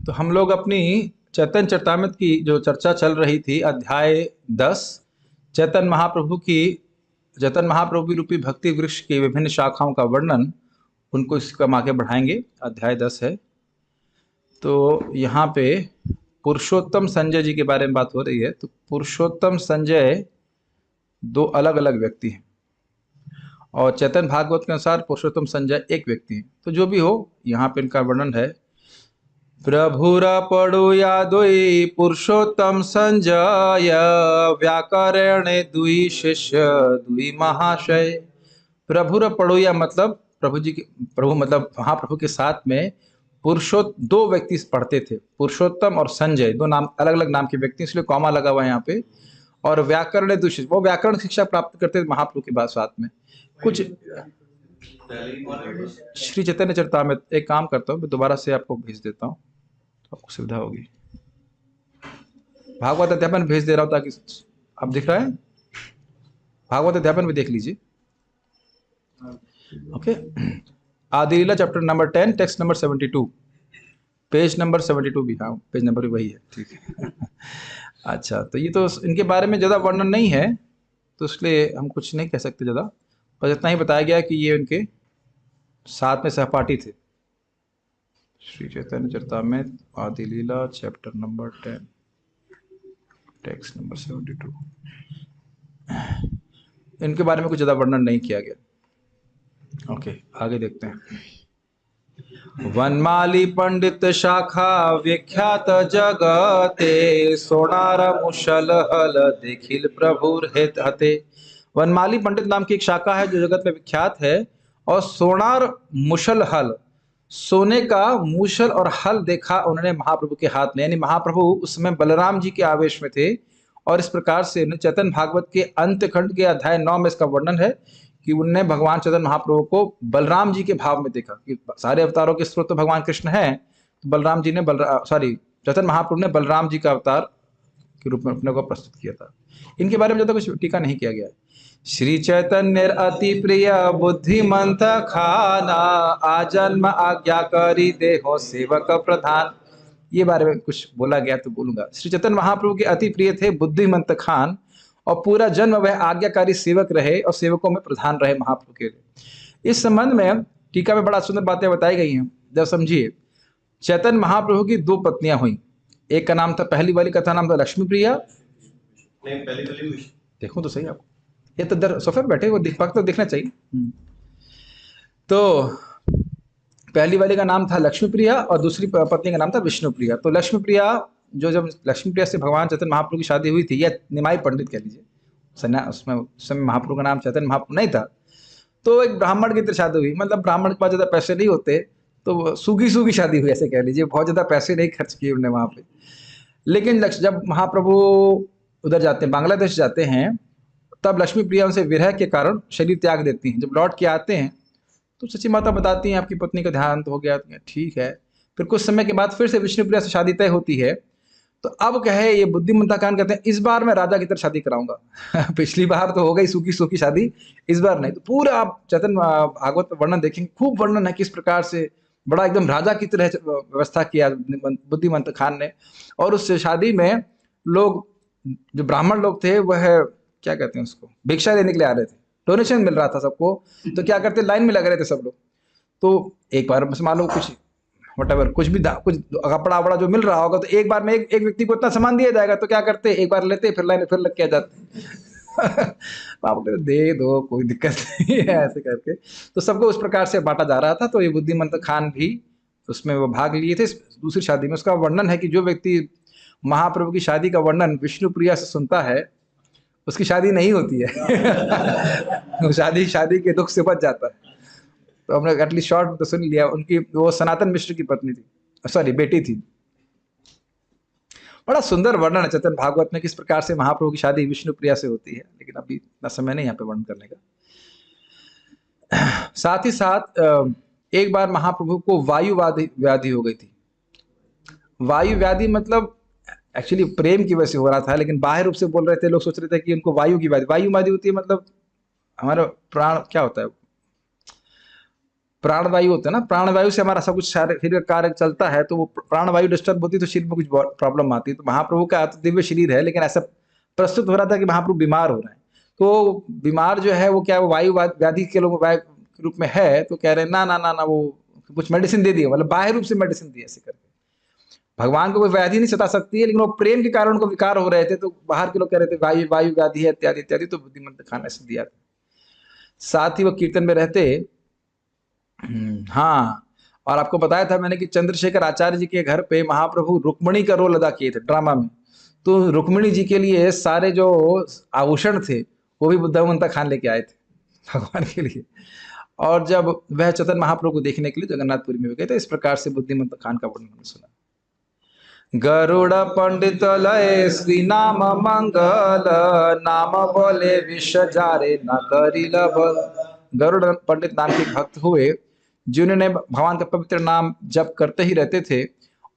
तो हम लोग अपनी चैतन्य चरितामृत की जो चर्चा चल रही थी, अध्याय 10, चैतन्य महाप्रभु की चैतन्य महाप्रभु रूपी भक्ति वृक्ष की विभिन्न शाखाओं का वर्णन, उनको इसका हम आगे बढ़ाएंगे। अध्याय 10 है। तो यहाँ पे पुरुषोत्तम संजय जी के बारे में बात हो रही है। तो पुरुषोत्तम संजय दो अलग अलग व्यक्ति हैं और चैतन्य भागवत के अनुसार पुरुषोत्तम संजय एक व्यक्ति है। तो जो भी हो, यहाँ पे इनका वर्णन है। प्रभुर पड़ुया दुई पुरुषोत्तम संजय, व्याकरण दुई शिष्य दुई महाशय। प्रभुर पड़ुया मतलब प्रभु जी के, प्रभु मतलब महाप्रभु के साथ में दो व्यक्ति पढ़ते थे, पुरुषोत्तम और संजय, दो नाम अलग अलग नाम के व्यक्ति, इसलिए कॉमा लगा हुआ है यहाँ पे। और व्याकरण दुई, वो व्याकरण शिक्षा प्राप्त करते थे महाप्रभु के बाद साथ में। कुछ श्री चैतन्य चरितामृत, एक काम करता हूँ मैं दोबारा से आपको भेज देता हूँ तो आपको सुविधा होगी। भागवत अध्यापन भेज दे रहा हूँ ताकि आप दिख रहा है, भागवत अध्यापन भी देख लीजिए। Okay, Adi Lila chapter number 10 text number 72, page number 72 भी, हाँ पेज नंबर भी वही है, ठीक है। अच्छा, तो ये तो इनके बारे में ज़्यादा वर्णन नहीं है, तो इसलिए हम कुछ नहीं कह सकते ज़्यादा, पर इतना ही बताया गया कि ये उनके साथ में सहपाठी थे। श्री चैतन्य चरितामृत आदि Lila chapter number 10 text number 72, इनके बारे में कुछ ज़्यादा वर्णन नहीं किया गया। ओके, आगे देखते हैं। वनमाली पंडित शाखा विख्यात जगते, सोनार मुशल हल देखिल प्रभुर हित हते। वनमाली पंडित नाम की एक शाखा है जो जगत में विख्यात है, और सोनार मुशल हल, सोने का मुशल और हल देखा उन्होंने महाप्रभु के हाथ में। यानी महाप्रभु उस समय बलराम जी के आवेश में थे, और इस प्रकार से चैतन्य भागवत के अंत खंड के अध्याय 9 में इसका वर्णन है कि उनने भगवान चैतन्य महाप्रभु को बलराम जी के भाव में देखा। कि सारे अवतारों के स्रोत तो भगवान कृष्ण हैं, तो बलराम जी ने चैतन्य महाप्रभु ने बलराम जी का अवतार के रूप में अपने को प्रस्तुत किया था। इनके बारे में ज़्यादा कुछ टीका नहीं किया गया है। श्री चैतन्य अति प्रिय बुद्धिमंत खाना, आजन्म आज्ञा करी देहो सेवक प्रधान। ये बारे में कुछ बोला गया तो बोलूंगा। श्री चैतन्य महाप्रभु के अति प्रिय थे बुद्धिमंत खान, और पूरा जन्म वह आज्ञाकारी सेवक रहे और सेवकों में प्रधान रहे महाप्रभु के लिए। इस संबंध में टीका में बड़ा सुंदर बातें बताई गई हैं, जब समझिए। चैतन्य महाप्रभु की दो पत्नियां हुई, एक का नाम था, पहली वाली का नाम था लक्ष्मी प्रिया। देखो तो सही, आपको ये तो दर सोफे पर बैठे वो तो देखना चाहिए। तो पहली वाली का नाम था लक्ष्मी प्रिया और दूसरी पत्नी का नाम था विष्णु प्रिया। तो लक्ष्मी प्रिया, जब लक्ष्मी प्रिया से भगवान चैतन्य महाप्रभु की शादी हुई थी, या निमाई पंडित कह लीजिए, उसमें उस समय महाप्रभु का नाम चैतन्य महाप्रभु नहीं था, तो एक ब्राह्मण की तरह शादी हुई। मतलब ब्राह्मण के पास ज़्यादा पैसे नहीं होते, तो सूखी सूखी शादी हुई ऐसे कह लीजिए, बहुत ज़्यादा पैसे नहीं खर्च किए उन्होंने वहाँ पे। लेकिन जब महाप्रभु उधर जाते हैं, बांग्लादेश जाते हैं, तब लक्ष्मी प्रिया उनसे विरह के कारण शरीर त्याग देती हैं। जब लौट के आते हैं तो सची माता बताती हैं आपकी पत्नी का देहांत हो गया। ठीक है, फिर कुछ समय के बाद फिर से विष्णु प्रिया से शादी तय होती है। तो अब कहे ये बुद्धिमंता खान कहते हैं, इस बार मैं राजा की तरह शादी कराऊंगा। पिछली बार तो हो गई सूखी सूखी शादी, इस बार नहीं। तो पूरा आप चैतन्य भागवत में वर्णन देखेंगे, खूब वर्णन है किस प्रकार से बड़ा एकदम राजा की तरह व्यवस्था किया बुद्धिमंत खान ने। और उस शादी में लोग, जो ब्राह्मण लोग थे, वह क्या कहते हैं उसको, भिक्षा देने के लिए आ रहे थे, डोनेशन मिल रहा था सबको। तो क्या करते, लाइन में लग रहे थे सब लोग। तो एक बार बस मान लो कुछ वटेवर, कुछ कपड़ा वपड़ा जो मिल रहा होगा, तो एक बार में एक व्यक्ति को इतना सामान दिया जाएगा, तो क्या करते, एक बार लेते फिर लाइन फिर लग के आ जाते। आप कहते दे दो, कोई दिक्कत नहीं है, ऐसे करके। तो सबको उस प्रकार से बांटा जा रहा था। तो ये बुद्धिमंत खान भी उसमें वो भाग लिए थे दूसरी शादी में। उसका वर्णन है कि जो व्यक्ति महाप्रभु की शादी का वर्णन विष्णु प्रिया से सुनता है, उसकी शादी नहीं होती है। शादी के दुख से बच जाता है। तो हमने एटलीस्ट शॉर्ट तो सुन लिया। उनकी वो सनातन मिश्र की पत्नी थी, बेटी थी। बड़ा सुंदर वर्णन है चैतन्य भागवत में किस प्रकार से महाप्रभु की शादी विष्णु प्रिया से होती है, लेकिन अभी इतना समय नहीं यहाँ पे वर्णन करने का। साथ ही साथ एक बार महाप्रभु को वायु व्याधि हो गई थी। वायु व्याधि मतलब एक्चुअली प्रेम की वजह से हो रहा था, लेकिन बाह्य रूप से बोल रहे थे, लोग सोच रहे थे कि उनको वायु की व्याधि होती है। मतलब हमारा प्राण क्या होता है, प्राणवायु होता है ना, प्राणवायु से हमारा सब कुछ शरीर का कार्य चलता है, तो वो प्राणवायु डिस्टर्ब होती है तो शरीर में कुछ प्रॉब्लम आती है। तो महाप्रभु का तो दिव्य शरीर है, लेकिन ऐसा प्रस्तुत हो रहा था कि महाप्रभु बीमार हो रहे हैं। तो बीमार जो है वो क्या, वो वायु व्याधि के लोग के रूप में है, तो कह रहे हैं ना ना ना ना, वो कुछ मेडिसिन दे दिए, मतलब बाह्य रूप से मेडिसिन दी ऐसे करके। भगवान को कोई व्याधि नहीं सता सकती है, लेकिन वो प्रेम के कारण उनको विकार हो रहे थे, तो बाहर के लोग कह रहे थे वायु वायु व्याधि है इत्यादि इत्यादि, तो बुद्धिमंत खाने से दिया था। साथ ही वो कीर्तन में रहते। हाँ, और आपको बताया था मैंने कि चंद्रशेखर आचार्य जी के घर पे महाप्रभु रुक्मणी का रोल अदा किए थे ड्रामा में। तो रुक्मणी जी के लिए सारे जो आभूषण थे वो भी बुद्धिमंता खान लेके आए थे भगवान के लिए। और जब वह चतन महाप्रभु को देखने के लिए जगन्नाथपुरी में गए थे, इस प्रकार से बुद्धिमंत खान का वर्णन हमने सुना। गरुड़ पंडित लय श्री नाम मंगल, नाम बोले विश्व जारे न करी बल। गरुड़ पंडित नाम के भक्त हुए जिन्होंने भगवान का पवित्र नाम जप करते ही रहते थे,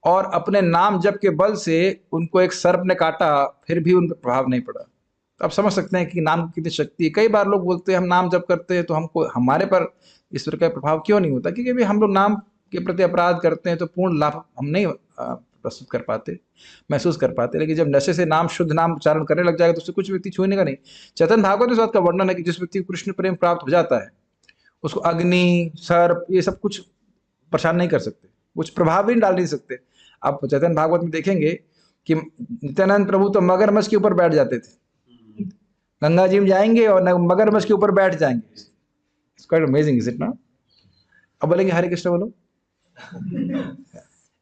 और अपने नाम जप के बल से उनको एक सर्प ने काटा, फिर भी उन पर प्रभाव नहीं पड़ा। तो आप समझ सकते हैं कि नाम की कितनी शक्ति है। कई बार लोग बोलते हैं हम नाम जप करते हैं तो हमको हमारे पर ईश्वर का प्रभाव क्यों नहीं होता, क्योंकि हम लोग नाम के प्रति अपराध करते हैं तो पूर्ण लाभ हम नहीं प्रस्तुत कर पाते, महसूस कर पाते। लेकिन जब नशे से नाम, शुद्ध नाम उच्चारण करने लग जाएगा तो उससे कुछ व्यक्ति छूने का नहीं। चेतन भागवत में इस बात का वर्णन है कि जिस व्यक्ति को कृष्ण प्रेम प्राप्त हो जाता है उसको अग्नि, सर्प, ये सब कुछ परेशान नहीं कर सकते, कुछ प्रभाव भी डाल नहीं सकते। आप चेतन भागवत में देखेंगे कि नित्यानंद प्रभु तो मगरमच्छ के ऊपर बैठ जाते थे, गंगा जी में जाएंगे और मगरमच्छ के ऊपर बैठ जाएंगे। It's quite amazing, is it not? अब बोलेंगे हरे कृष्ण बोलो।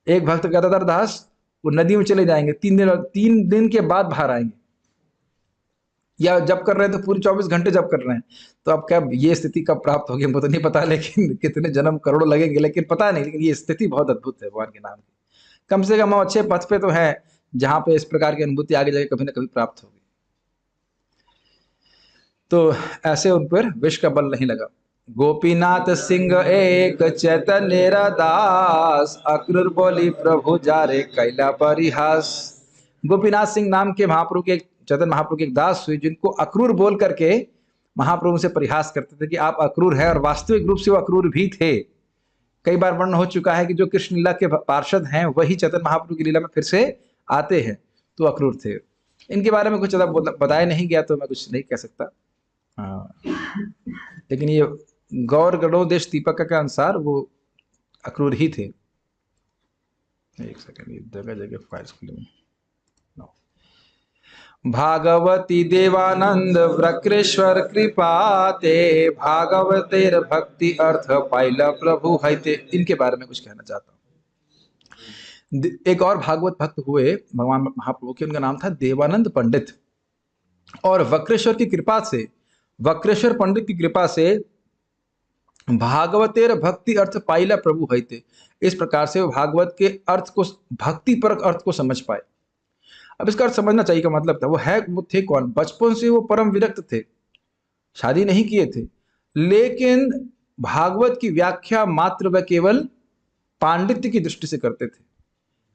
एक भक्त गदाधर दास वो नदी में चले जाएंगे, 3 दिन के बाद बाहर आएंगे, या जब कर रहे हैं तो पूरे 24 घंटे जब कर रहे हैं। तो अब क्या ये स्थिति कब प्राप्त होगी हमको तो नहीं पता, लेकिन कितने जन्म करोड़ों लगेंगे, लेकिन पता नहीं। लेकिन ये स्थिति बहुत अद्भुत है भगवान के नाम की। कम से कम हम अच्छे पथ पे तो है जहां पे इस प्रकार की अनुभूति आगे जाके कभी ना कभी प्राप्त होगी। तो ऐसे उन पर विष का बल नहीं लगा। गोपीनाथ सिंह एक चैतन्य दास, अक्रूर बोली प्रभु जारे कैला परिहास। गोपीनाथ सिंह नाम के महाप्रभु के, चैतन्य महाप्रभु के एक दास हुए जिनको अक्रूर बोल करके महाप्रभु से परिहास करते थे कि आप अक्रूर है, और वास्तविक रूप से वो अक्रूर भी थे। कई बार वर्णन हो चुका है कि जो कृष्ण लीला के पार्षद हैं वही चैतन्य महाप्रभु की लीला में फिर से आते हैं, तो अक्रूर थे। इनके बारे में कुछ ज्यादा बताया नहीं गया तो मैं कुछ नहीं कह सकता। लेकिन ये गौर गणोदेश दीपक के अनुसार वो अक्रूर ही थे। एक सेकंड, ये जगह जगह फाइल्स खुली। भागवती देवानंद वक्रेश्वर कृपाते, भागवतेर भक्ति अर्थ पाइला प्रभु हैते। इनके बारे में कुछ कहना चाहता हूँ। एक और भागवत भक्त हुए भगवान महाप्रभु के, उनका नाम था देवानंद पंडित, और वक्रेश्वर की कृपा से, वक्रेश्वर पंडित की कृपा से भागवतेर भक्ति अर्थ पाइला प्रभु हैते, इस प्रकार से वो भागवत के अर्थ को, भक्ति परक अर्थ को समझ पाए। अब इसका अर्थ समझना चाहिए का मतलब था, वो थे कौन? बचपन से वो परम विरक्त थे, शादी नहीं किए थे, लेकिन भागवत की व्याख्या मात्र व केवल पांडित्य की दृष्टि से करते थे।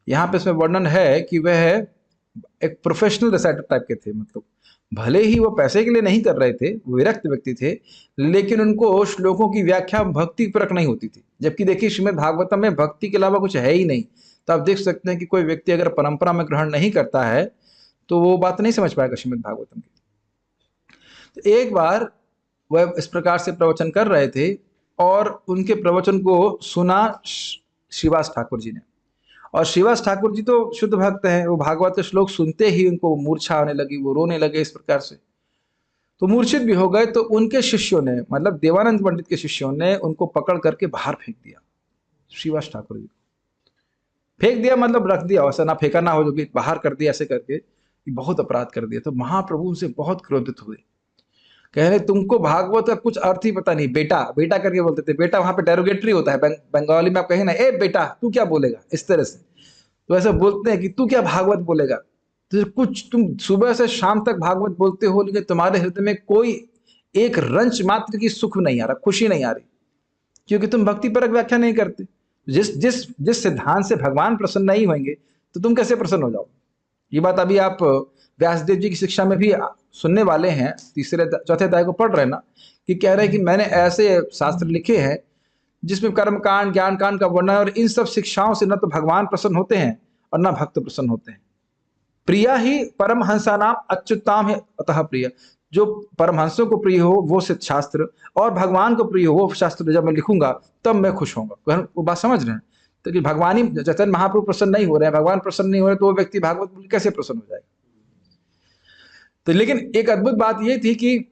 यहाँ पे इसमें वर्णन है कि वह एक प्रोफेशनल रिसाइटर टाइप के थे, मतलब भले ही वो पैसे के लिए नहीं कर रहे थे, वो विरक्त व्यक्ति थे, लेकिन उनको श्लोकों की व्याख्या भक्ति परक नहीं होती थी। जबकि देखिए श्रीमद् भागवतम में भक्ति के अलावा कुछ है ही नहीं। तो आप देख सकते हैं कि कोई व्यक्ति अगर परंपरा में ग्रहण नहीं करता है तो वो बात नहीं समझ पाएगा श्रीमद् भागवतम की। तो एक बार वह इस प्रकार से प्रवचन कर रहे थे और उनके प्रवचन को सुना श्रीवास ठाकुर जी ने। और श्रीवास ठाकुर जी तो शुद्ध भक्त हैं, वो भागवत श्लोक सुनते ही उनको मूर्छा आने लगी, वो रोने लगे इस प्रकार से, तो मूर्छित भी हो गए। तो उनके शिष्यों ने, मतलब देवानंद पंडित के शिष्यों ने उनको पकड़ करके बाहर फेंक दिया। श्रीवास ठाकुर जी फेंक दिया मतलब रख दिया, ऐसा ना फेंका ना हो जो कि बाहर कर दिया, ऐसे करके बहुत अपराध कर दिया। तो महाप्रभु उनसे बहुत क्रोधित हुए, कह रहे तुमको भागवत का कुछ अर्थ ही पता नहीं। बेटा बेटा करके बोलते थे, बेटा वहां पे डेरोगेटरी होता है, बंगाली में आप कहें ना, ए बेटा तू क्या बोलेगा, इस तरह से। तो ऐसा बोलते हैं कि तू क्या भागवत बोलेगा, तो कुछ तुम सुबह से शाम तक भागवत बोलते हो, लेकिन तुम्हारे हृदय में कोई एक रंच मात्र की सुख नहीं आ रहा, खुशी नहीं आ रही, क्योंकि तुम भक्ति परक व्याख्या नहीं करते। जिस सिद्धांत से भगवान प्रसन्न नहीं होंगे तो तुम कैसे प्रसन्न हो जाओ। ये बात अभी आप व्यासदेव जी की शिक्षा में भी सुनने वाले हैं, 3-4 अध्याय को पढ़ रहे ना, कि कह रहे हैं कि मैंने ऐसे शास्त्र लिखे हैं जिसमें कर्म कांड ज्ञान कांड का वर्णन, और इन सब शिक्षाओं से न तो भगवान प्रसन्न होते हैं और न भक्त प्रसन्न होते हैं। प्रिया ही परमहंसा नाम अच्युताम है अतः प्रिय। जो परमहंसों को प्रिय हो वो सिद्ध शास्त्र, और भगवान को प्रिय हो वो शास्त्र जब मैं लिखूंगा तब मैं खुश होऊंगा। वो बात समझ रहे हैं? तो कि भगवान ही, चैतन्य महाप्रभु प्रसन्न नहीं हो रहे हैं, भगवान प्रसन्न नहीं हो रहे, तो वो व्यक्ति भागवत कैसे प्रसन्न हो जाएगा? तो लेकिन एक अद्भुत बात ये थी कि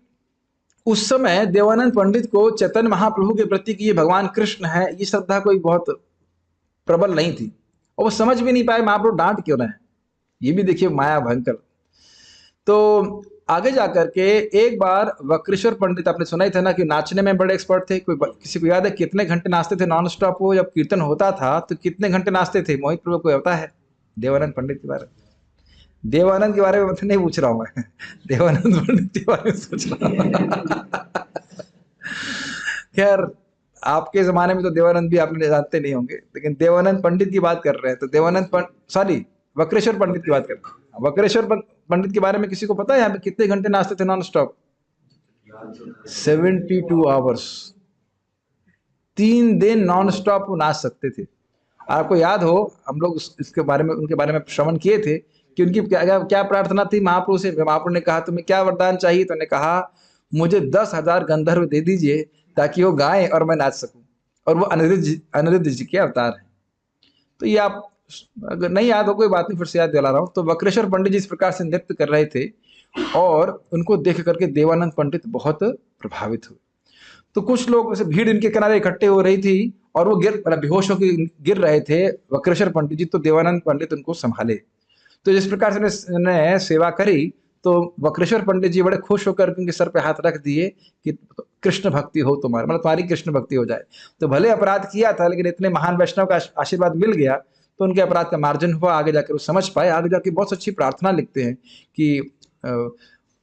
उस समय देवानंद पंडित को चैतन्य महाप्रभु के प्रति कि ये भगवान कृष्ण है, ये श्रद्धा कोई बहुत प्रबल नहीं थी, और वो समझ भी नहीं पाए महाप्रभु डांट क्यों रहे हैं। ये भी देखिए माया भयंकर। तो आगे जाकर के एक बार वक्रेश्वर पंडित, आपने सुना ही था ना कि नाचने में बड़े एक्सपर्ट थे। कोई किसी को याद है कितने घंटे नाचते थे नॉन स्टॉप? वो जब कीर्तन होता था तो कितने घंटे नाचते थे? मोहित प्रभु को पता है देवानंद पंडित के बारे में? देवानंद के बारे में नहीं पूछ रहा हूं मैं, देवानंद पंडित के बारे में सोच रहा हूं। खैर, आपके जमाने में तो देवानंद भी आपने जानते नहीं होंगे, लेकिन देवानंद पंडित की बात कर रहे हैं। तो देवानंद सॉरी वक्रेश्वर पंडित की बात कर रहे हैं। वक्रेश्वर पंडित के बारे में किसी को पता है यहाँ पे कितने घंटे नाचते थे नॉन स्टॉप? 72 आवर्स, 3 दिन नॉन स्टॉप वो नाच सकते थे। आपको याद हो, हम लोग इसके बारे में, उनके बारे में श्रवण किए थे कि उनकी क्या प्रार्थना थी महाप्रभु से। महाप्रभु ने कहा तुम्हें क्या वरदान चाहिए? तो उन्होंने कहा मुझे 10,000 गंधर्व दे दीजिए ताकि वो गाएं और मैं नाच सकूं। और वो अनिरुद्ध जी के अवतार हैं। तो ये आप अगर नहीं याद हो कोई बात नहीं, फिर से याद दिला रहा हूं। तो वक्रेश्वर पंडित जी इस प्रकार से नृत्य कर रहे थे और उनको देख करके देवानंद पंडित बहुत प्रभावित हुए। तो कुछ लोग ऐसे भीड़ इनके किनारे इकट्ठे हो रही थी और वो बेहोश होकर गिर रहे थे वक्रेश्वर पंडित जी। तो देवानंद पंडित उनको संभाले। तो जिस प्रकार से उन्होंने सेवा करी तो वक्रेश्वर पंडित जी बड़े खुश होकर उनके सर पे हाथ रख दिए कि कृष्ण भक्ति हो तुम्हारी, मतलब तुम्हारी कृष्ण भक्ति हो जाए। तो भले अपराध किया था, लेकिन इतने महान वैष्णव का आशीर्वाद मिल गया तो उनके अपराध का मार्जन हुआ। आगे जाकर वो समझ पाए। आगे जाके बहुत अच्छी प्रार्थना लिखते हैं कि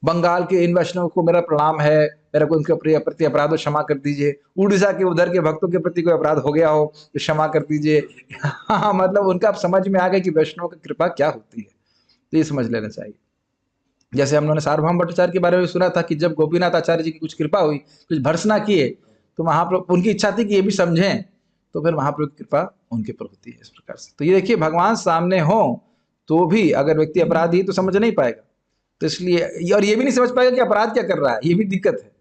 बंगाल के इन वैष्णव को मेरा प्रणाम है, मेरा को उनके प्रति अपराध हो क्षमा कर दीजिए। उड़ीसा के उधर के भक्तों के प्रति कोई अपराध हो गया हो तो क्षमा कर दीजिए। हाँ, मतलब उनका समझ में आ गया कि वैष्णव की कृपा क्या होती है। तो ये समझ लेना चाहिए। जैसे हम लोगों ने सार्वभौम भट्टाचार्य के बारे में सुना था कि जब गोपीनाथ आचार्य जी की कुछ कृपा हुई, कुछ भर्सना किए, तो महाप्रभु उनकी इच्छा थी कि ये भी समझें, तो फिर महाप्रभु की कृपा उनके पर होती है इस प्रकार से। तो ये देखिए, भगवान सामने हो तो भी अगर व्यक्ति अपराधी तो समझ नहीं पाएगा। तो इसलिए, और ये भी नहीं समझ पाएगा कि अपराध क्या कर रहा है, ये भी दिक्कत है।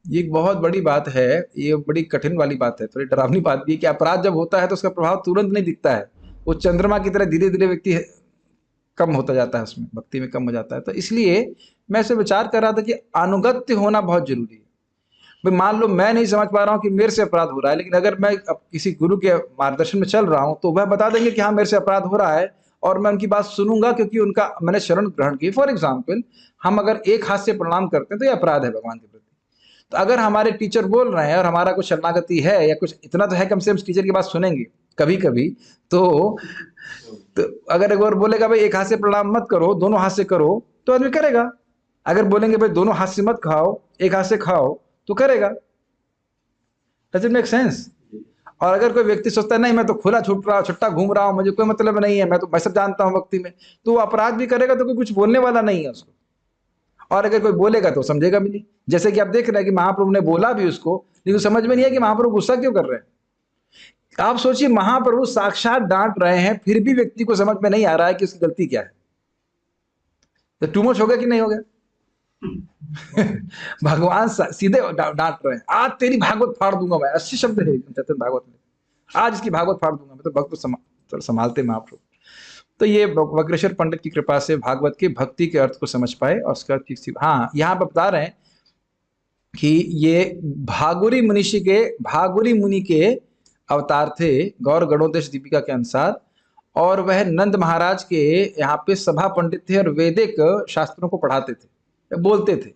ये एक बहुत बड़ी बात है, ये बड़ी कठिन वाली बात है, थोड़ी डरावनी बात भी है कि अपराध जब होता है तो उसका प्रभाव तुरंत नहीं दिखता है। वो चंद्रमा की तरह धीरे धीरे व्यक्ति कम होता जाता है, उसमें भक्ति में कम हो जाता है। तो इसलिए मैं इसे विचार कर रहा था कि अनुगत्य होना बहुत जरूरी है। भाई मान लो मैं नहीं समझ पा रहा हूँ कि मेरे से अपराध हो रहा है, लेकिन अगर मैं किसी गुरु के मार्गदर्शन में चल रहा हूँ तो वह बता देंगे कि हाँ मेरे से अपराध हो रहा है, और मैं उनकी बात सुनूंगा क्योंकि उनका मैंने शरण ग्रहण की। फॉर एग्जाम्पल, हम अगर एक हाथ से प्रणाम करते हैं तो यह अपराध है भगवान के प्रति। तो अगर हमारे टीचर बोल रहे हैं और हमारा कुछ शरणागति है या कुछ इतना तो है, कम से कम टीचर की बात सुनेंगे कभी कभी। तो अगर एक बार बोलेगा भाई एक हाथ से प्रणाम मत करो, दोनों हाथ से करो, तो आदमी करेगा। अगर बोलेंगे भाई दोनों हाथ से मत खाओ, एक हाथ से खाओ, तो करेगा। Does it make sense? और अगर कोई व्यक्ति सोचता है नहीं मैं तो खुला छुट्टा घूम रहा हूं, मुझे कोई मतलब नहीं है, मैं सब जानता हूं भक्ति में, तो वो अपराध भी करेगा तो कोई कुछ बोलने वाला नहीं है उसको। और अगर कोई बोलेगा तो समझेगा भी नहीं। जैसे कि आप देख रहे हैं कि महाप्रभु ने बोला भी उसको, लेकिन समझ में नहीं है कि महाप्रभु गुस्सा क्यों कर रहे हैं। आप सोचिए, महाप्रभु साक्षात डांट रहे हैं, फिर भी व्यक्ति को समझ में नहीं आ रहा है कि उसकी गलती क्या है। तो टू मच हो गया कि नहीं हो गया? भगवान सीधे डांट रहे हैं, आज तेरी भागवत फाड़ दूंगा मैं। 80 शब्द है चैतन्य भागवत में, आज इसकी भागवत फाड़ दूंगा मैं। तो भक्त संभालते महाप्रभु। तो ये वक्रेश्वर पंडित की कृपा से भागवत के भक्ति के अर्थ को समझ पाए और उसका अर्थ। हाँ, यहाँ पर बता रहे हैं कि ये भागुरी मुनि के अवतार थे गौर गणोदेश दीपिका के अनुसार, और वह नंद महाराज के यहाँ पे सभा पंडित थे और वैदिक शास्त्रों को पढ़ाते थे, बोलते थे।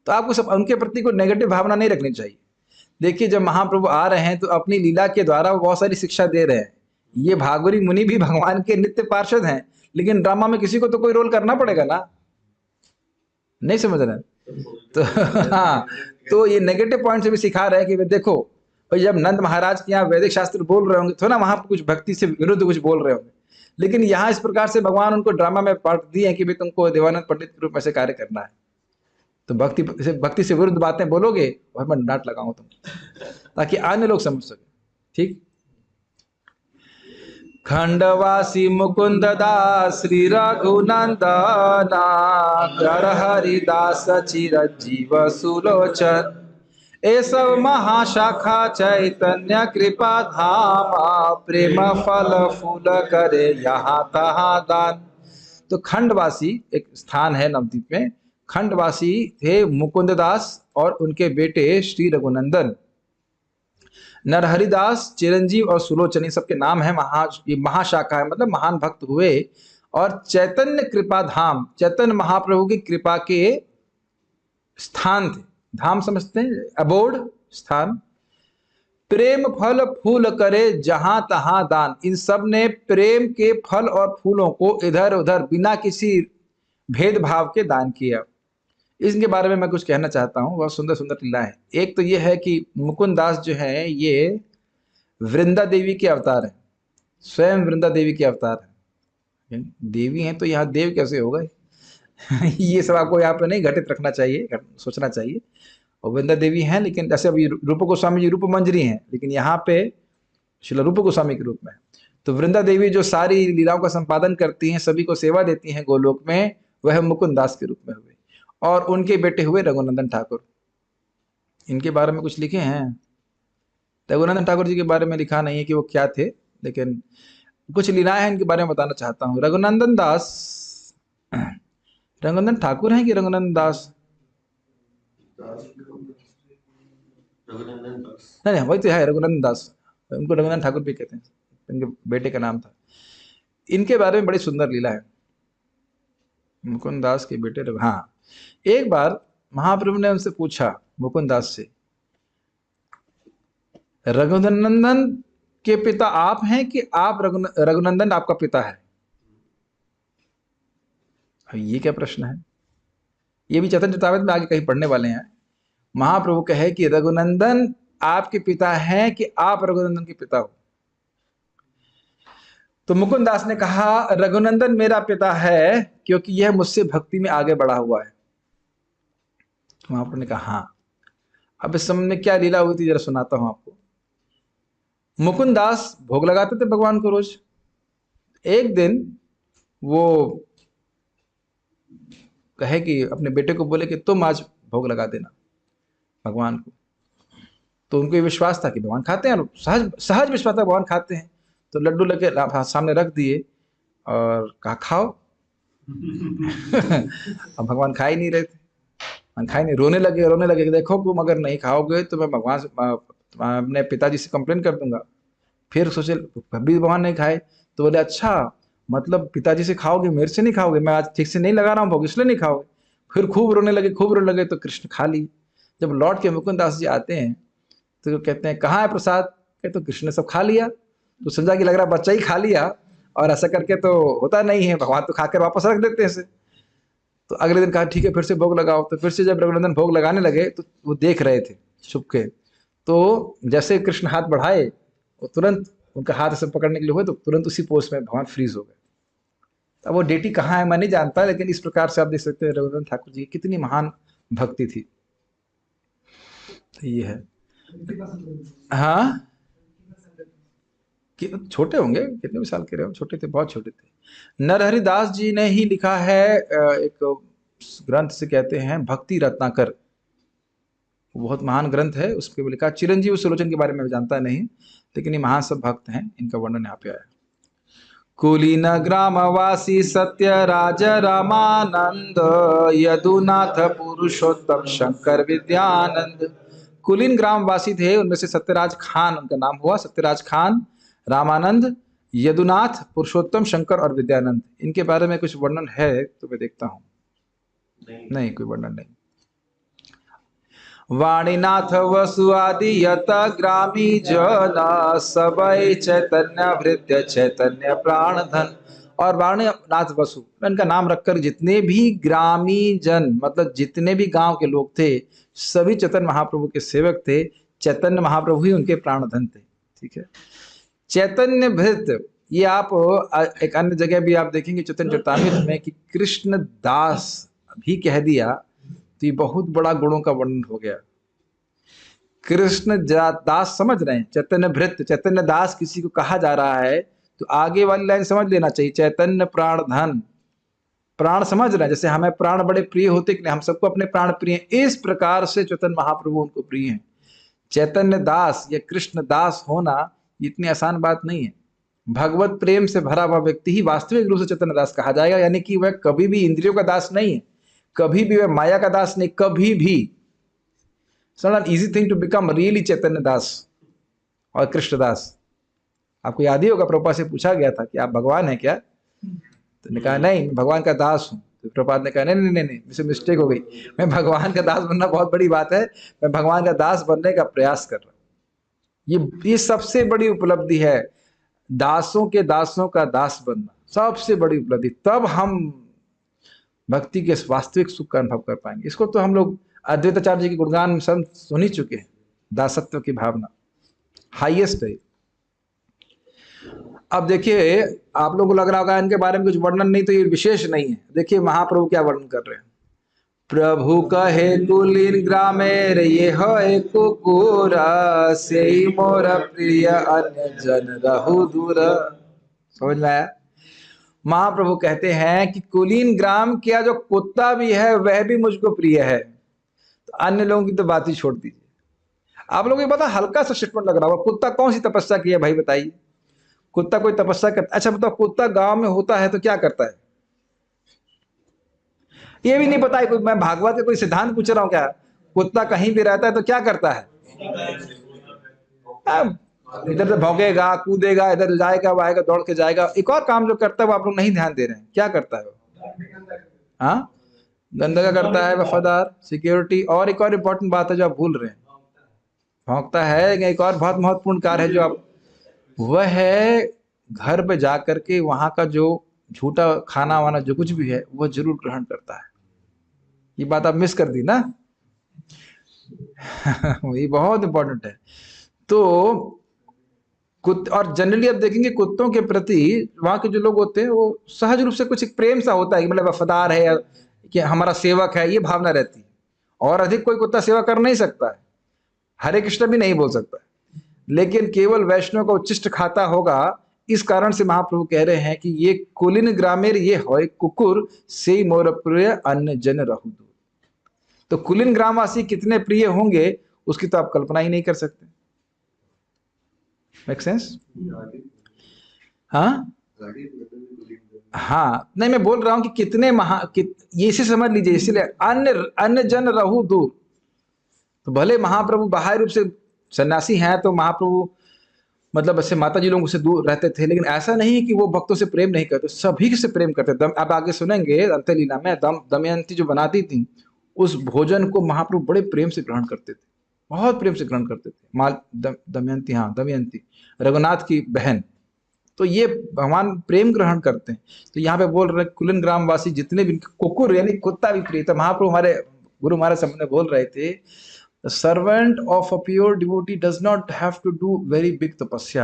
तो आपको सब उनके प्रति कोई नेगेटिव भावना नहीं रखनी चाहिए। देखिए, जब महाप्रभु आ रहे हैं तो अपनी लीला के द्वारा वो बहुत सारी शिक्षा दे रहे हैं। ये भागुरी मुनि भी भगवान के नित्य पार्षद हैं, लेकिन ड्रामा में किसी को तो कोई रोल करना पड़ेगा ना। नहीं समझ रहे? तो हाँ, तो ये नेगेटिव पॉइंट से भी सिखा रहे हैं कि देखो भाई, जब नंद महाराज के यहाँ वैदिक शास्त्र बोल रहे होंगे तो ना वहां पर कुछ भक्ति से विरुद्ध कुछ बोल रहे होंगे, लेकिन यहाँ इस प्रकार से भगवान उनको ड्रामा में पार्ट दिए हैं कि भाई तुमको देवानंद पंडित के रूप में से कार्य करना है। तो भक्ति से विरुद्ध बातें बोलोगे और मैं डांट लगाऊं तुम, ताकि अन्य लोग समझ सके। ठीक। खंडवासी मुकुंद दास श्री रघुनंदना, कर हरिदास चिरंजीव सुलोचन, ए सब महाशाखा चैतन्य कृपा धामा, प्रेम फल फूल करे यहाँ तहाँ दान। तो खंडवासी एक स्थान है नवद्वीप में, खंडवासी थे मुकुंददास और उनके बेटे श्री रघुनंदन, नरहरिदास, चिरंजीव और सुलोचन, सबके नाम है। ये महाशाखा है, मतलब महान भक्त हुए। और चैतन्य कृपा धाम, चैतन्य महाप्रभु की कृपा के स्थान थे। धाम समझते हैं, अबोर्ड, स्थान। प्रेम फल फूल करे जहां तहां दान, इन सब ने प्रेम के फल और फूलों को इधर उधर बिना किसी भेदभाव के दान किया। इनके बारे में मैं कुछ कहना चाहता हूँ, बहुत सुंदर सुंदर लीला है। एक तो ये है कि मुकुंद दास जो है ये वृंदा देवी के अवतार है, स्वयं वृंदा देवी के अवतार है। देवी हैं तो यहाँ देव कैसे हो गए? ये सब आपको यहाँ पे नहीं घटित रखना चाहिए, सोचना चाहिए। और वृंदा देवी हैं, लेकिन जैसे अभी रूप गोस्वामी जी रूप मंजरी हैं, लेकिन यहाँ पे श्रील रूप गोस्वामी के रूप में। तो वृंदा देवी जो सारी लीलाओं का संपादन करती हैं, सभी को सेवा देती हैं गोलोक में, वह मुकुंद दास के रूप में हुए। और उनके बेटे हुए रघुनंदन ठाकुर। इनके बारे में कुछ लिखे हैं? रघुनंदन ठाकुर जी के बारे में लिखा नहीं है कि वो क्या थे, लेकिन कुछ लीलाएं हैं इनके बारे में बताना चाहता हूँ। रघुनंदन दास, रघुनंदन ठाकुर हैं कि रघुनंदन दास? नहीं, वही तो है रघुनंदन दास, उनको रघुनंदन ठाकुर भी कहते हैं, इनके बेटे का नाम था। इनके बारे में बड़ी सुंदर लीला है, मुकुंद दास के बेटे। हाँ, एक बार महाप्रभु ने उनसे पूछा, मुकुंद दास से, रघुनंदन के पिता आप हैं कि आप रघुनंदन आपका पिता है? ये क्या प्रश्न है? ये भी चैतन्य चरितामृत में आगे कहीं पढ़ने वाले हैं। महाप्रभु कहे कि रघुनंदन आपके पिता हैं कि आप रघुनंदन के पिता हो? तो मुकुंद दास ने कहा, रघुनंदन मेरा पिता है क्योंकि यह मुझसे भक्ति में आगे बढ़ा हुआ है। महाप्रभु ने कहा, हाँ। अब इस समय में क्या लीला हुई थी जरा सुनाता हूं आपको। मुकुंद दास भोग लगाते थे भगवान को रोज। एक दिन वो कहे कि अपने बेटे को बोले कि तुम आज भोग लगा देना भगवान को। तो उनको ये विश्वास था कि भगवान खाते हैं, सहज विश्वास था भगवान खाते हैं। तो लड्डू लगे सामने रख दिए और कहा खाओ। अब भगवान खा ही नहीं रहे थे, खाई नहीं, रोने लगे देखो तुम अगर नहीं खाओगे तो मैं भगवान से अपने पिताजी से कंप्लेन कर दूंगा। फिर सोचे अभी भगवान नहीं खाए, तो बोले अच्छा मतलब पिताजी से खाओगे, मेरे से नहीं खाओगे? मैं आज ठीक से नहीं लगा रहा हूँ भोग, इसलिए नहीं खाओगे? फिर खूब रोने लगे तो कृष्ण खा ली। जब लौट के मुकुंद दास जी आते हैं तो कहते हैं कहाँ है प्रसाद? कहते तो कृष्ण ने सब खा लिया। तो समझा कि लग रहा बच्चा ही खा लिया, और ऐसा करके तो होता नहीं है, भगवान तो खाकर वापस रख देते हैं इसे। तो अगले दिन कहा ठीक है फिर से भोग लगाओ। तो फिर से जब रघुनंदन भोग लगाने लगे तो वो देख रहे थे छुप के। तो जैसे कृष्ण हाथ बढ़ाए, वो तुरंत उनका हाथ से पकड़ने के लिए हुए, तो तुरंत उसी पोस्ट में भगवान फ्रीज हो गए। अब वो डेटी कहाँ है मैं नहीं जानता, लेकिन इस प्रकार से आप देख सकते हैं रघुनंदन ठाकुर जी की कितनी महान भक्ति थी। ये है। हाँ, छोटे होंगे, कितने भी साल के रहे हो, छोटे थे, बहुत छोटे थे। नरहरिदास जी ने ही लिखा है एक ग्रंथ से कहते हैं भक्ति रत्नाकर, बहुत महान ग्रंथ है। उसके लिखा चिरंजीव सुलोचन के बारे में जानता नहीं, लेकिन ये महान सब भक्त हैं, इनका वर्णन यहाँ पे आया। कुलीन ग्रामवासी सत्य राज रामानंद, यदुनाथ पुरुषोत्तम शंकर विद्यानंद। कुलीन ग्रामवासी थे, उनमें से सत्यराज खान उनका नाम हुआ, सत्यराज खान, रामानंद, यदुनाथ, पुरुषोत्तम, शंकर और विद्यानंद। इनके बारे में कुछ वर्णन है तो मैं देखता हूं। नहीं, कोई वर्णन नहीं। वाणीनाथ वसु आदि यत ग्रामी जन, सबई चैतन्य भृत्य चैतन्य प्राण धन। और वाणीनाथ वसु इनका नाम रखकर जितने भी ग्रामी जन, मतलब जितने भी गांव के लोग थे, सभी चैतन्य महाप्रभु के सेवक थे। चैतन्य महाप्रभु ही उनके प्राण धन थे। ठीक है। चैतन्य भृत्य, ये आप एक अन्य जगह भी आप देखेंगे चैतन्य चरितामृत में कि कृष्ण दास भी कह दिया, तो ये बहुत बड़ा गुणों का वर्णन हो गया। कृष्ण दास समझ रहे हैं, चैतन्य भृत्य, चैतन्य दास किसी को कहा जा रहा है तो आगे वाली लाइन समझ लेना चाहिए, चैतन्य प्राण धन। प्राण समझ रहे हैं, जैसे हमें प्राण बड़े प्रिय होते कि नहीं, हम सबको अपने प्राण प्रिय हैं, इस प्रकार से चैतन्य महाप्रभु उनको प्रिय हैं। चैतन्य दास या कृष्ण दास होना इतनी आसान बात नहीं है। भगवत प्रेम से भरा हुआ व्यक्ति ही वास्तविक रूप से चैतन्य दास कहा जाएगा, यानी कि वह कभी भी इंद्रियों का दास नहीं है, कभी भी वह माया का दास नहीं, कभी भी। It's not an easy thing to become really Chaitanya Das और कृष्ण दास। आपको याद ही होगा, प्रभुपाद से पूछा गया था कि आप भगवान हैं क्या, तो ने कहा नहीं, मैं भगवान का दास हूं। तो प्रभुपाद ने कहा नहीं नहीं नहीं नहीं, मुझसे मिस्टेक हो गई, मैं भगवान का दास बनना बहुत बड़ी बात है, मैं भगवान का दास बनने का प्रयास कर रहा हूं। ये सबसे बड़ी उपलब्धि है, दासों के दासों का दास बनना सबसे बड़ी उपलब्धि। तब हम भक्ति के वास्तविक सुख का अनुभव कर पाएंगे। इसको तो हम लोग अद्वैताचार्य जी के गुणगान सब सुन ही चुके हैं। दासत्व की भावना हाईएस्ट है। अब देखिए, आप लोगों को लग रहा होगा इनके बारे में कुछ वर्णन नहीं, तो ये विशेष नहीं है। देखिए महाप्रभु क्या वर्णन कर रहे हैं। प्रभु कहे कुलीन ग्रामेर ये है कुकुर, से मोर प्रिय अन्य जन रहु दूर। समझ में आया? महाप्रभु कहते हैं कि कुलीन ग्राम क्या जो कुत्ता भी है वह भी मुझको प्रिय है। तो अन्य लोगों की तो बात ही छोड़ दीजिए। आप लोगों को पता हल्का सा स्टेटमेंट लग रहा होगा, कुत्ता कौन सी तपस्या की है भाई बताइए? कुत्ता कोई तपस्या करता? अच्छा बताओ, कुत्ता गांव में होता है तो क्या करता है? ये भी नहीं पता है। कोई, मैं भागवत का कोई सिद्धांत पूछ रहा हूं क्या? कुत्ता कहीं भी रहता है तो क्या करता है? इधर से भौंकेगा, कूदेगा, इधर जाएगा, वो आएगा, दौड़ के जाएगा। एक और काम जो करता है वो आप लोग नहीं ध्यान दे रहे हैं, क्या करता है वो? हाँ, गंदगा करता है, वफादार, सिक्योरिटी। और एक और इंपॉर्टेंट बात है जो आप भूल रहे हैं, भौंकता है। एक और बहुत महत्वपूर्ण कार्य है जो आप, वह है घर पे जा करके वहां का जो झूठा खाना वाना जो कुछ भी है वह जरूर ग्रहण करता है। ये बात आप मिस कर दी ना। ये बहुत इंपॉर्टेंट है। तो और जनरली आप देखेंगे कुत्तों के प्रति वहां के जो लोग होते हैं वो सहज रूप से कुछ एक प्रेम सा होता है, मतलब वफादार है कि हमारा सेवक है, ये भावना रहती है। और अधिक कोई कुत्ता सेवा कर नहीं सकता है, हरे कृष्ण भी नहीं बोल सकता है, लेकिन केवल वैष्णव का उच्चिष्ट खाता होगा। इस कारण से महाप्रभु कह रहे हैं कि ये कुलीन ग्रामेर ये होय कुकुर, से मोर प्रिय अन्य जन रहु दूर। तो कुलीन ग्रामवासी कितने प्रिय होंगे उसकी तो आप कल्पना ही नहीं कर सकते। Make sense? हाँ हाँ, नहीं मैं बोल रहा हूं कि कितने ये इसे समझ लीजिए, इसलिए अन्य जन रहु दूर। तो भले महाप्रभु बाह्य रूप से सन्यासी हैं तो महाप्रभु मतलब ऐसे माता जी लोगों से दूर रहते थे, लेकिन ऐसा नहीं है कि वो भक्तों से प्रेम नहीं करते, सभी से प्रेम करते। अब आगे सुनेंगे अंत्यलीला में दमयंती जो बनाती थी उस भोजन को महाप्रभु बड़े प्रेम से ग्रहण करते थे, बहुत प्रेम से ग्रहण करते थे। दमयंती, हाँ दमयंती, रघुनाथ की बहन। तो ये भगवान प्रेम ग्रहण करते हैं। तो यहाँ पे बोल रहे कुलीन ग्रामवासी जितने भी, कुकुर यानी कुत्ता भी प्रिय था। महाप्रभु हमारे गुरु महाराज सामने बोल रहे थे, the servant of a pure devotee does not have to do very big tapasya.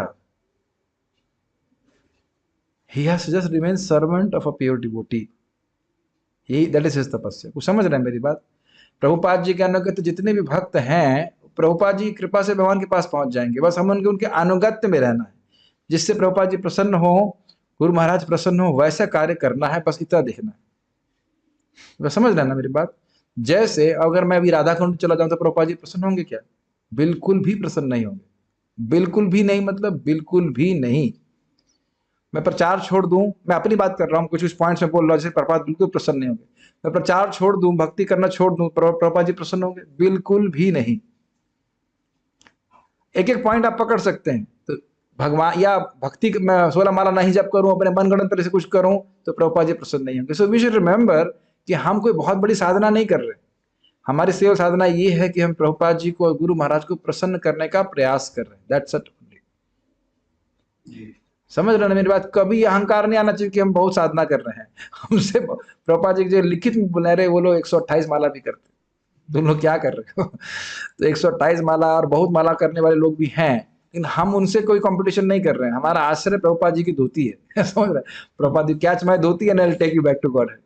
He has to just remain servant of a pure devotee. That is his tapasya. कुछ समझ रहे हैं मेरी बात? प्रभुपाद जी के अनुगत्य जितने भी भक्त हैं, प्रभुपाद जी कृपा से भगवान के पास पहुंच जाएंगे। बस हम उनके अनुगत्य में रहना है, जिससे प्रभुपाद जी प्रसन्न हो, गुरु महाराज प्रसन्न हो, वैसा कार्य करना है, बस इतना देखना है। बस समझ रहे हैं ना मेरी बात? जैसे अगर मैं अभी राधा कुंड चला जाऊं तो प्रभुपाद जी प्रसन्न होंगे क्या? बिल्कुल भी प्रसन्न नहीं होंगे। बिल्कुल भी नहीं, मतलब बिल्कुल भी नहीं। मैं प्रचार छोड़ दूं, मैं अपनी बात कर रहा हूं, कुछ पॉइंट्स में बोल रहा हूं जैसे प्रभुपाद बिल्कुल प्रसन्न नहीं होंगे। मैं प्रचार छोड़ दूं, भक्ति करना छोड़ दूं, प्रभुपाद जी प्रसन्न होंगे? बिल्कुल भी नहीं। एक एक पॉइंट आप पकड़ सकते हैं। तो भगवान या भक्ति में 16 माला नहीं जप करूं, अपने मनगढ़ंत तरह से कुछ करूं तो प्रभुपाद जी प्रसन्न नहीं होंगे। सो वी शुड रिमेंबर कि हम कोई बहुत बड़ी साधना नहीं कर रहे। हमारी सेवा साधना ये है कि हम प्रभुपाद जी को और गुरु महाराज को प्रसन्न करने का प्रयास कर रहे हैं। That's it only. समझ रहे हैं मेरी बात? कभी अहंकार नहीं आना चाहिए कि हम बहुत साधना कर रहे हैं। हमसे प्रभुपाद जी जो लिखित में बुला रहे वो लोग 128 माला भी करते, तुम लोग क्या कर रहे हो? तो 128 माला और बहुत माला करने वाले लोग भी हैं, लेकिन हम उनसे कोई कंपटीशन नहीं कर रहे हैं। हमारा आश्रय प्रभुपाद जी की धोती है। समझ रहे? Prabhupada ji catch my dhoti and I will take you back to God.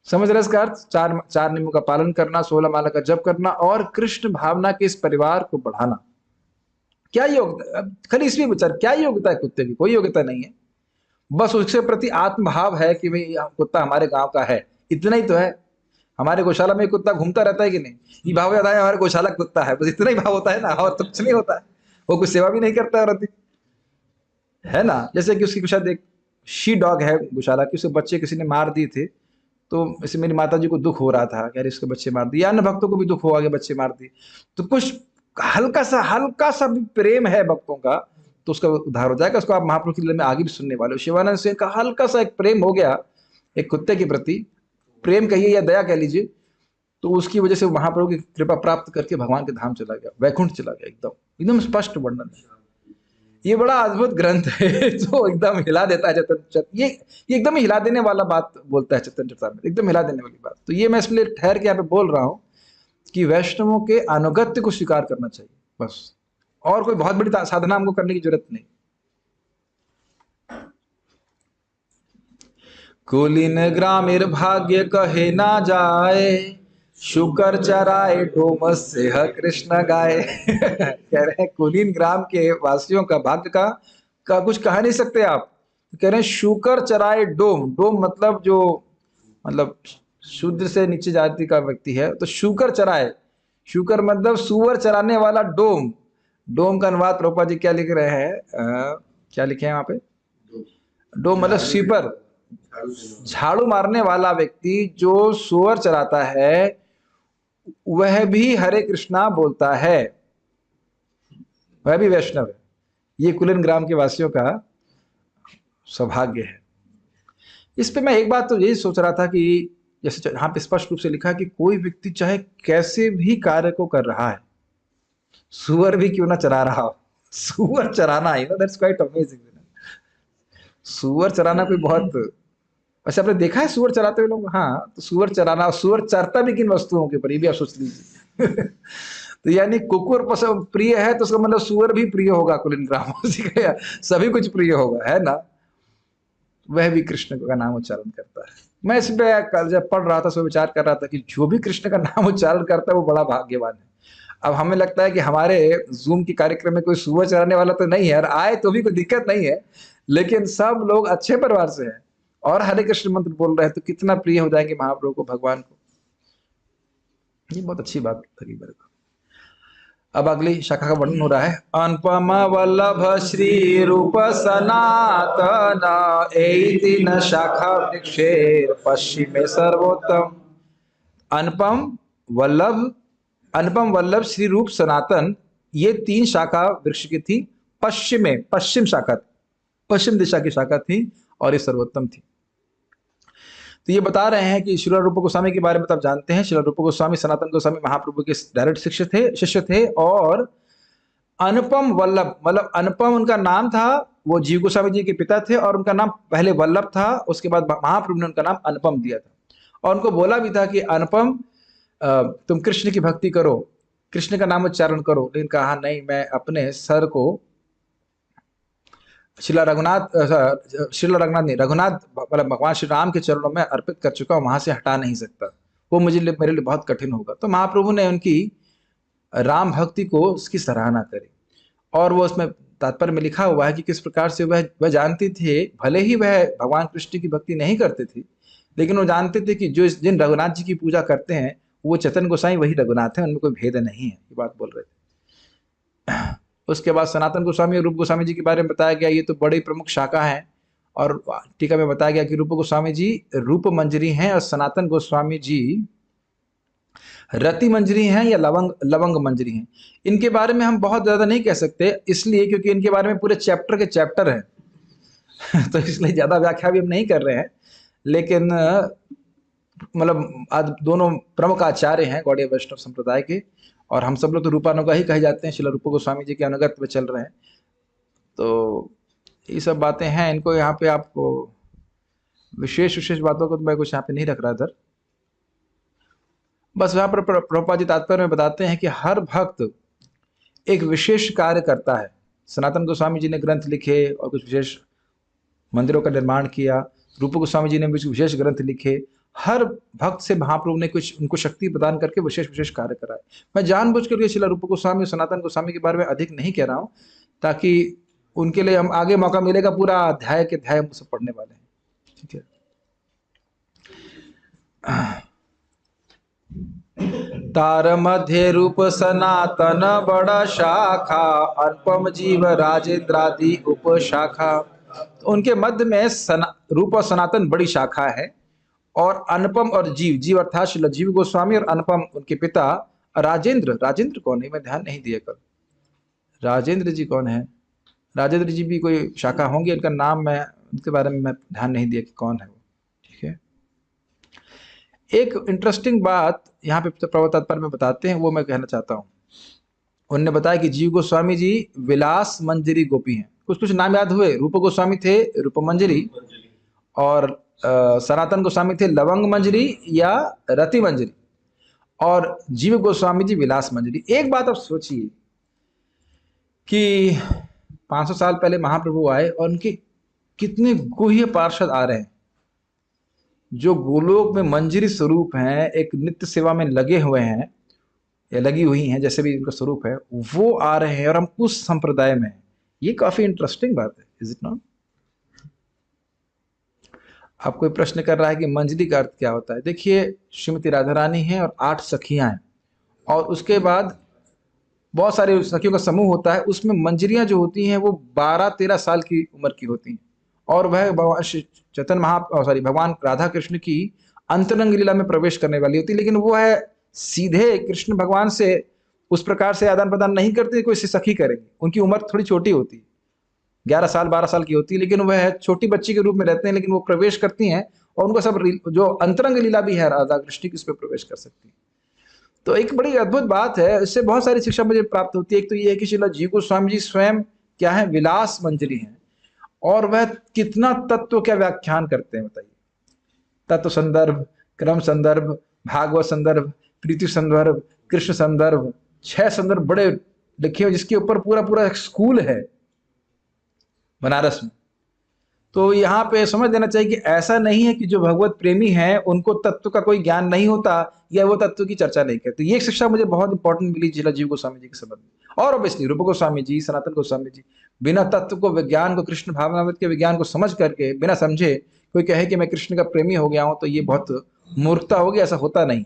समझ रहे इसका अर्थ? चार चार नियमों का पालन करना, 16 माला का जप करना और कृष्ण भावना के इस परिवार को बढ़ाना। क्या योग्यता, खाली इसमें विचार, क्या योग्यता है कुत्ते की? कोई योग्यता नहीं है, बस उसके प्रति आत्मभाव है कि भाई कुत्ता हमारे गांव का है, इतना ही तो है। हमारे गौशाला में कुत्ता घूमता रहता है कि नहीं, ये भाव याद है हमारे गौशाला कुत्ता है, बस इतना ही भाव होता है ना, और तो कुछ नहीं होता है। वो कुछ सेवा भी नहीं करता है ना। जैसे कि उसकी शायद एक शी डॉग है गौशाला की, उसके बच्चे किसी ने मार दिए थे, तो इसे मेरी माता जी को दुख हो रहा था कि अरे इसके बच्चे मार दिए, अन्य भक्तों को भी दुख हुआ कि बच्चे मार दिए, तो कुछ हल्का सा भी प्रेम है भक्तों का तो उसका उद्धार हो जाएगा। उसको आप महाप्रभु की लीला में आगे भी सुनने वाले हो। शिवानंद सेन का हल्का सा एक प्रेम हो गया एक कुत्ते के प्रति, प्रेम कहिए या दया कह लीजिए, तो उसकी वजह से महाप्रभु की कृपा प्राप्त करके भगवान के धाम चला गया, वैकुंठ चला गया। एकदम एकदम स्पष्ट वर्णन है। ये बड़ा अद्भुत ग्रंथ है जो एकदम हिला देता है चैतन्य, ये एकदम हिला देने वाला बात बोलता है चैतन्य चरितामृत, एकदम हिला देने वाली बात। तो ये मैं इसलिए ठहर के यहाँ पे बोल रहा हूँ कि वैष्णवों के अनुगत्य को स्वीकार करना चाहिए बस, और कोई बहुत बड़ी साधना हमको करने की जरूरत नहीं। कुलीन ग्रामीण भाग्य कहे ना जाए, शुकर चराए ढोम से कृष्ण गाए कह रहे हैं कुलीन ग्राम के वासियों का भाग्य का कुछ कह नहीं सकते आप। कह रहे हैं शुकर चराए डोम, डोम मतलब जो मतलब शूद्र से नीचे जाति का व्यक्ति है, तो शुकर चराए, शुकर मतलब सुअर चराने वाला डोम। डोम का अनुवाद प्रभुपाद जी क्या लिख रहे हैं, क्या लिखे हैं वहां पे? डोम मतलब स्वीपर, झाड़ू मारने वाला व्यक्ति जो सुअर चराता है वह भी हरे कृष्णा बोलता है, वह भी वैष्णव है। ये कुलीन ग्राम के वासियों का सौभाग्य है। इस पे मैं एक बात तो यही सोच रहा था कि जैसे यहाँ पे स्पष्ट रूप से लिखा है कि कोई व्यक्ति चाहे कैसे भी कार्य को कर रहा है, सुअर भी क्यों ना चरा रहा हो, सुअर चराना, you know that's quite amazing. सुअर चराना कोई बहुत, वैसे आपने देखा है सुअर चराते हुए लोग? हाँ, तो सुअर चराना, सुअर चरता भी किन वस्तुओं के ऊपर, ये भी आप सोच लीजिए तो यानी कुकुर पसंद प्रिय है तो उसका मतलब सुअर भी प्रिय होगा कुलीन ग्रामवासी का, सभी कुछ प्रिय होगा, है ना। वह भी कृष्ण का नाम उच्चारण करता है। मैं इस पे जब पढ़ रहा था तो विचार कर रहा था कि जो भी कृष्ण का नाम उच्चारण करता है वो बड़ा भाग्यवान है। अब हमें लगता है कि हमारे जूम की कार्यक्रम में कोई सुअर चराने वाला तो नहीं है, और आए तो भी कोई दिक्कत नहीं है, लेकिन सब लोग अच्छे परिवार से हैं और हरे कृष्ण मंत्र बोल रहे हैं, तो कितना प्रिय हो जाएंगे महाप्रभु को, भगवान को। ये बहुत अच्छी बात लगी मेरे को। अब अगली शाखा का वर्णन हो रहा है। अनुपम वल्लभ श्री रूप सनातन एति न शाखा वृक्षेर पश्चिमे सर्वोत्तम। अनुपम वल्लभ श्री रूप सनातन, ये 3 शाखा वृक्ष की थी। पश्चिम शाखा, पश्चिम दिशा की शाखा थी और ये सर्वोत्तम थी। तो ये बता रहे हैं कि श्रील रूप गोस्वामी के बारे में तो आप जानते हैं। श्रील रूप गोस्वामी सनातन गोस्वामी महाप्रभु के डायरेक्ट शिष्य थे। और अनुपम वल्लभ मतलब अनुपम उनका नाम था, वो जीव गोस्वामी जी के पिता थे, और उनका नाम पहले वल्लभ था, उसके बाद महाप्रभु ने उनका नाम अनुपम दिया था। और उनको बोला भी था कि अनुपम तुम कृष्ण की भक्ति करो, कृष्ण का नाम उच्चारण करो, लेकिन कहा नहीं, मैं अपने सर को रघुनाथ मतलब भगवान श्री राम के चरणों में अर्पित कर चुका हूं, वहां से हटा नहीं सकता, वो मेरे लिए बहुत कठिन होगा। तो महाप्रभु ने उनकी राम भक्ति को उसकी सराहना करी, और वो उसमें तात्पर्य में लिखा हुआ है कि किस प्रकार से वह जानती थे, भले ही वह भगवान कृष्ण की भक्ति नहीं करते थे, लेकिन वो जानते थे कि जो जिन रघुनाथ जी की पूजा करते हैं वो चैतन्य गोसाई वही रघुनाथ है, उनमें कोई भेद नहीं है, ये बात बोल रहे थे। उसके बाद सनातन गोस्वामी और रूप गोस्वामी जी के बारे में बताया गया, ये तो बड़ी प्रमुख शाखा है। और टीका में बताया गया कि रूप गोस्वामी जी रूप मंजरी हैं और सनातन गोस्वामी जी रति मंजरी हैं या लवंग मंजरी हैं। इनके बारे में हम बहुत ज्यादा नहीं कह सकते, इसलिए क्योंकि इनके बारे में पूरे चैप्टर के चैप्टर हैं तो इसलिए ज्यादा व्याख्या भी हम नहीं कर रहे हैं। लेकिन मतलब आज दोनों प्रमुख आचार्य हैं गौड़ीय वैष्णव संप्रदाय के, और हम सब लोग तो रूपानुगा ही कहे जाते हैं, श्रील रूप गोस्वामी जी के अनुगत में चल रहे हैं। तो ये सब बातें हैं, इनको यहाँ पे आपको विशेष बातों को तो मैं कुछ यहाँ पे नहीं रख रहा इधर। बस यहाँ पर प्रभुपाद जी तात्पर्य में बताते हैं कि हर भक्त एक विशेष कार्य करता है। सनातन गोस्वामी जी ने ग्रंथ लिखे और कुछ विशेष मंदिरों का निर्माण किया, रूप गोस्वामी जी ने भी विशेष ग्रंथ लिखे, हर भक्त से महाप्रभु ने कुछ उनको शक्ति प्रदान करके विशेष विशेष कार्य कराए। मैं जानबूझ करके श्रील रूप गोस्वामी सनातन गोस्वामी के बारे में अधिक नहीं कह रहा हूँ, ताकि उनके लिए हम आगे मौका मिलेगा, पूरा अध्याय के अध्याय हम सब पढ़ने वाले हैं। ठीक है। तार मध्य रूप सनातन बड़ा शाखा, अनुपम जीव राजेंद्रादि उप शाखा। तो उनके मध्य में रूप और सनातन बड़ी शाखा है, और अनुपम और जीव, जीव अर्थात श्रील जीव गोस्वामी, और अनुपम उनके पिता राजेंद्र। राजेंद्र कौन है, मैं ध्यान नहीं दिया कल। राजेंद्र जी कौन है? राजेंद्र जी भी कोई शाखा होंगे, इनका नाम मैं उनके बारे में मैं ध्यान नहीं दिया कि कौन है वो। ठीक है। एक इंटरेस्टिंग बात यहाँ पे प्रभु तात्पर्य में बताते हैं, वो मैं कहना चाहता हूँ। उन्होंने बताया कि जीव गोस्वामी जी विलास मंजरी गोपी हैं। कुछ कुछ नाम याद हुए? रूप गोस्वामी थे रूप मंजरी, और सनातन गोस्वामी थे लवंग मंजरी या रति मंजरी, और जीव गोस्वामी जी विलास मंजरी। एक बात आप सोचिए कि 500 साल पहले महाप्रभु आए और उनके कितने गुह्य पार्षद आ रहे हैं, जो गोलोक में मंजरी स्वरूप हैं, एक नित्य सेवा में लगे हुए हैं या लगी हुई हैं, जैसे भी उनका स्वरूप है, वो आ रहे हैं और हम उस संप्रदाय में हैं। ये काफी इंटरेस्टिंग बात है, इज इट नॉट? आप कोई प्रश्न कर रहा है कि मंजरी का अर्थ क्या होता है? देखिए, श्रीमती राधा रानी है और 8 सखियां हैं, और उसके बाद बहुत सारे सखियों का समूह होता है। उसमें मंजरियां जो होती हैं वो 12-13 साल की उम्र की होती हैं, और वह भगवान भगवान राधा कृष्ण की अंतरंग लीला में प्रवेश करने वाली होती है। लेकिन वो है सीधे कृष्ण भगवान से उस प्रकार से आदान प्रदान नहीं करते कोई सखी करेगी। उनकी उम्र थोड़ी छोटी होती है, 11 साल 12 साल की होती है, लेकिन वह छोटी बच्ची के रूप में रहते हैं, लेकिन वो प्रवेश करती हैं और उनका सब जो अंतरंग लीला भी है राधा कृष्ण की, उसमें प्रवेश कर सकती है। तो एक बड़ी अद्भुत बात है, इससे बहुत सारी शिक्षा मुझे प्राप्त होती है। एक तो ये है कि श्रील जीव गोस्वामी जी स्वयं क्या है, विलास मंजरी हैं, और वह कितना तत्व का व्याख्यान करते हैं बताइए। तत्व संदर्भ, क्रम संदर्भ, भागवत संदर्भ, प्रीति संदर्भ, कृष्ण संदर्भ, 6 संदर्भ बड़े लिखे हुए, जिसके ऊपर पूरा पूरा एक स्कूल है बनारस में। तो यहाँ पे समझ लेना चाहिए कि ऐसा नहीं है कि जो भगवत प्रेमी हैं उनको तत्व का कोई ज्ञान नहीं होता या वो तत्व की चर्चा नहीं करते। ये शिक्षा मुझे बहुत इंपॉर्टेंट मिली श्रील जीव गोस्वामी जी के संबंध में। और ऑब्वियसली रूप गोस्वामी जी, सनातन गोस्वामी जी बिना तत्व को, विज्ञान को, कृष्ण भावनामृत के विज्ञान को समझ करके बिना समझे कोई कहे कि मैं कृष्ण का प्रेमी हो गया हूं, तो ये बहुत मूर्खता होगी, ऐसा होता नहीं।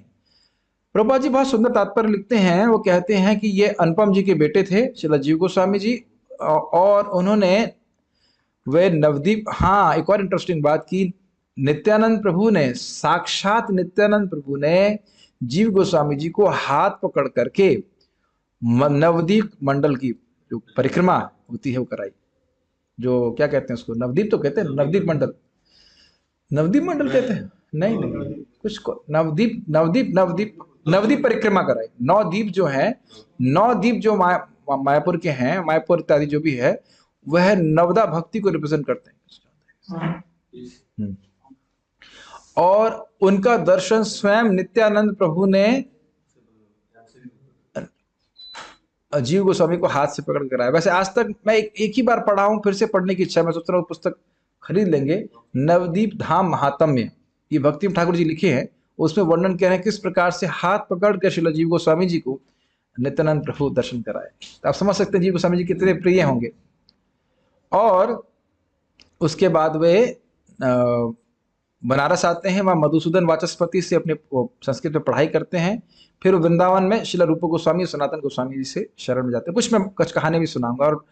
प्रभुपाद जी बहुत सुंदर तात्पर्य लिखते हैं। वो कहते हैं कि ये अनुपम जी के बेटे थे श्रील जीव गोस्वामी जी, और उन्होंने वे नवदीप। हाँ, एक और इंटरेस्टिंग बात की, नित्यानंद प्रभु ने, साक्षात नित्यानंद प्रभु ने जीव गोस्वामी जी को हाथ पकड़ करके नवदीप मंडल की जो परिक्रमा होती है वो कराई। जो क्या कहते हैं उसको, नवदीप तो कहते हैं, नवदीप मंडल, नवदीप मंडल कहते हैं, नहीं नहीं कुछ को नवदीप नवदीप नवदीप नवदीप परिक्रमा कराई। 9 द्वीप जो है, 9 द्वीप जो मायापुर के हैं, मायापुर इत्यादि जो भी है, वह नवदा भक्ति को रिप्रेजेंट करते हैं। और उनका दर्शन स्वयं नित्यानंद प्रभु ने जीव गोस्वामी को हाथ से पकड़ कर कराया। वैसे आज तक मैं एक ही बार पढ़ा हूं, फिर से पढ़ने की इच्छा, मैं सोच रहा हूं पुस्तक खरीद लेंगे। नवदीप धाम महात्म्य, ये भक्ति ठाकुर जी लिखे हैं, उसमें वर्णन कह रहे हैं किस प्रकार से हाथ पकड़ कर श्रील जीव गोस्वामी जी को नित्यानंद प्रभु दर्शन कराए। तो आप समझ सकते हैं जीव गोस्वामी जी कितने प्रिय होंगे। और उसके बाद वे बनारस आते हैं, वहाँ मधुसूदन वाचस्पति से अपने संस्कृत में पढ़ाई करते हैं। फिर वृंदावन में श्रील रूप गोस्वामी और सनातन गोस्वामी जी से शरण में जाते हैं। कुछ मैं कुछ कहानी भी सुनाऊंगा। और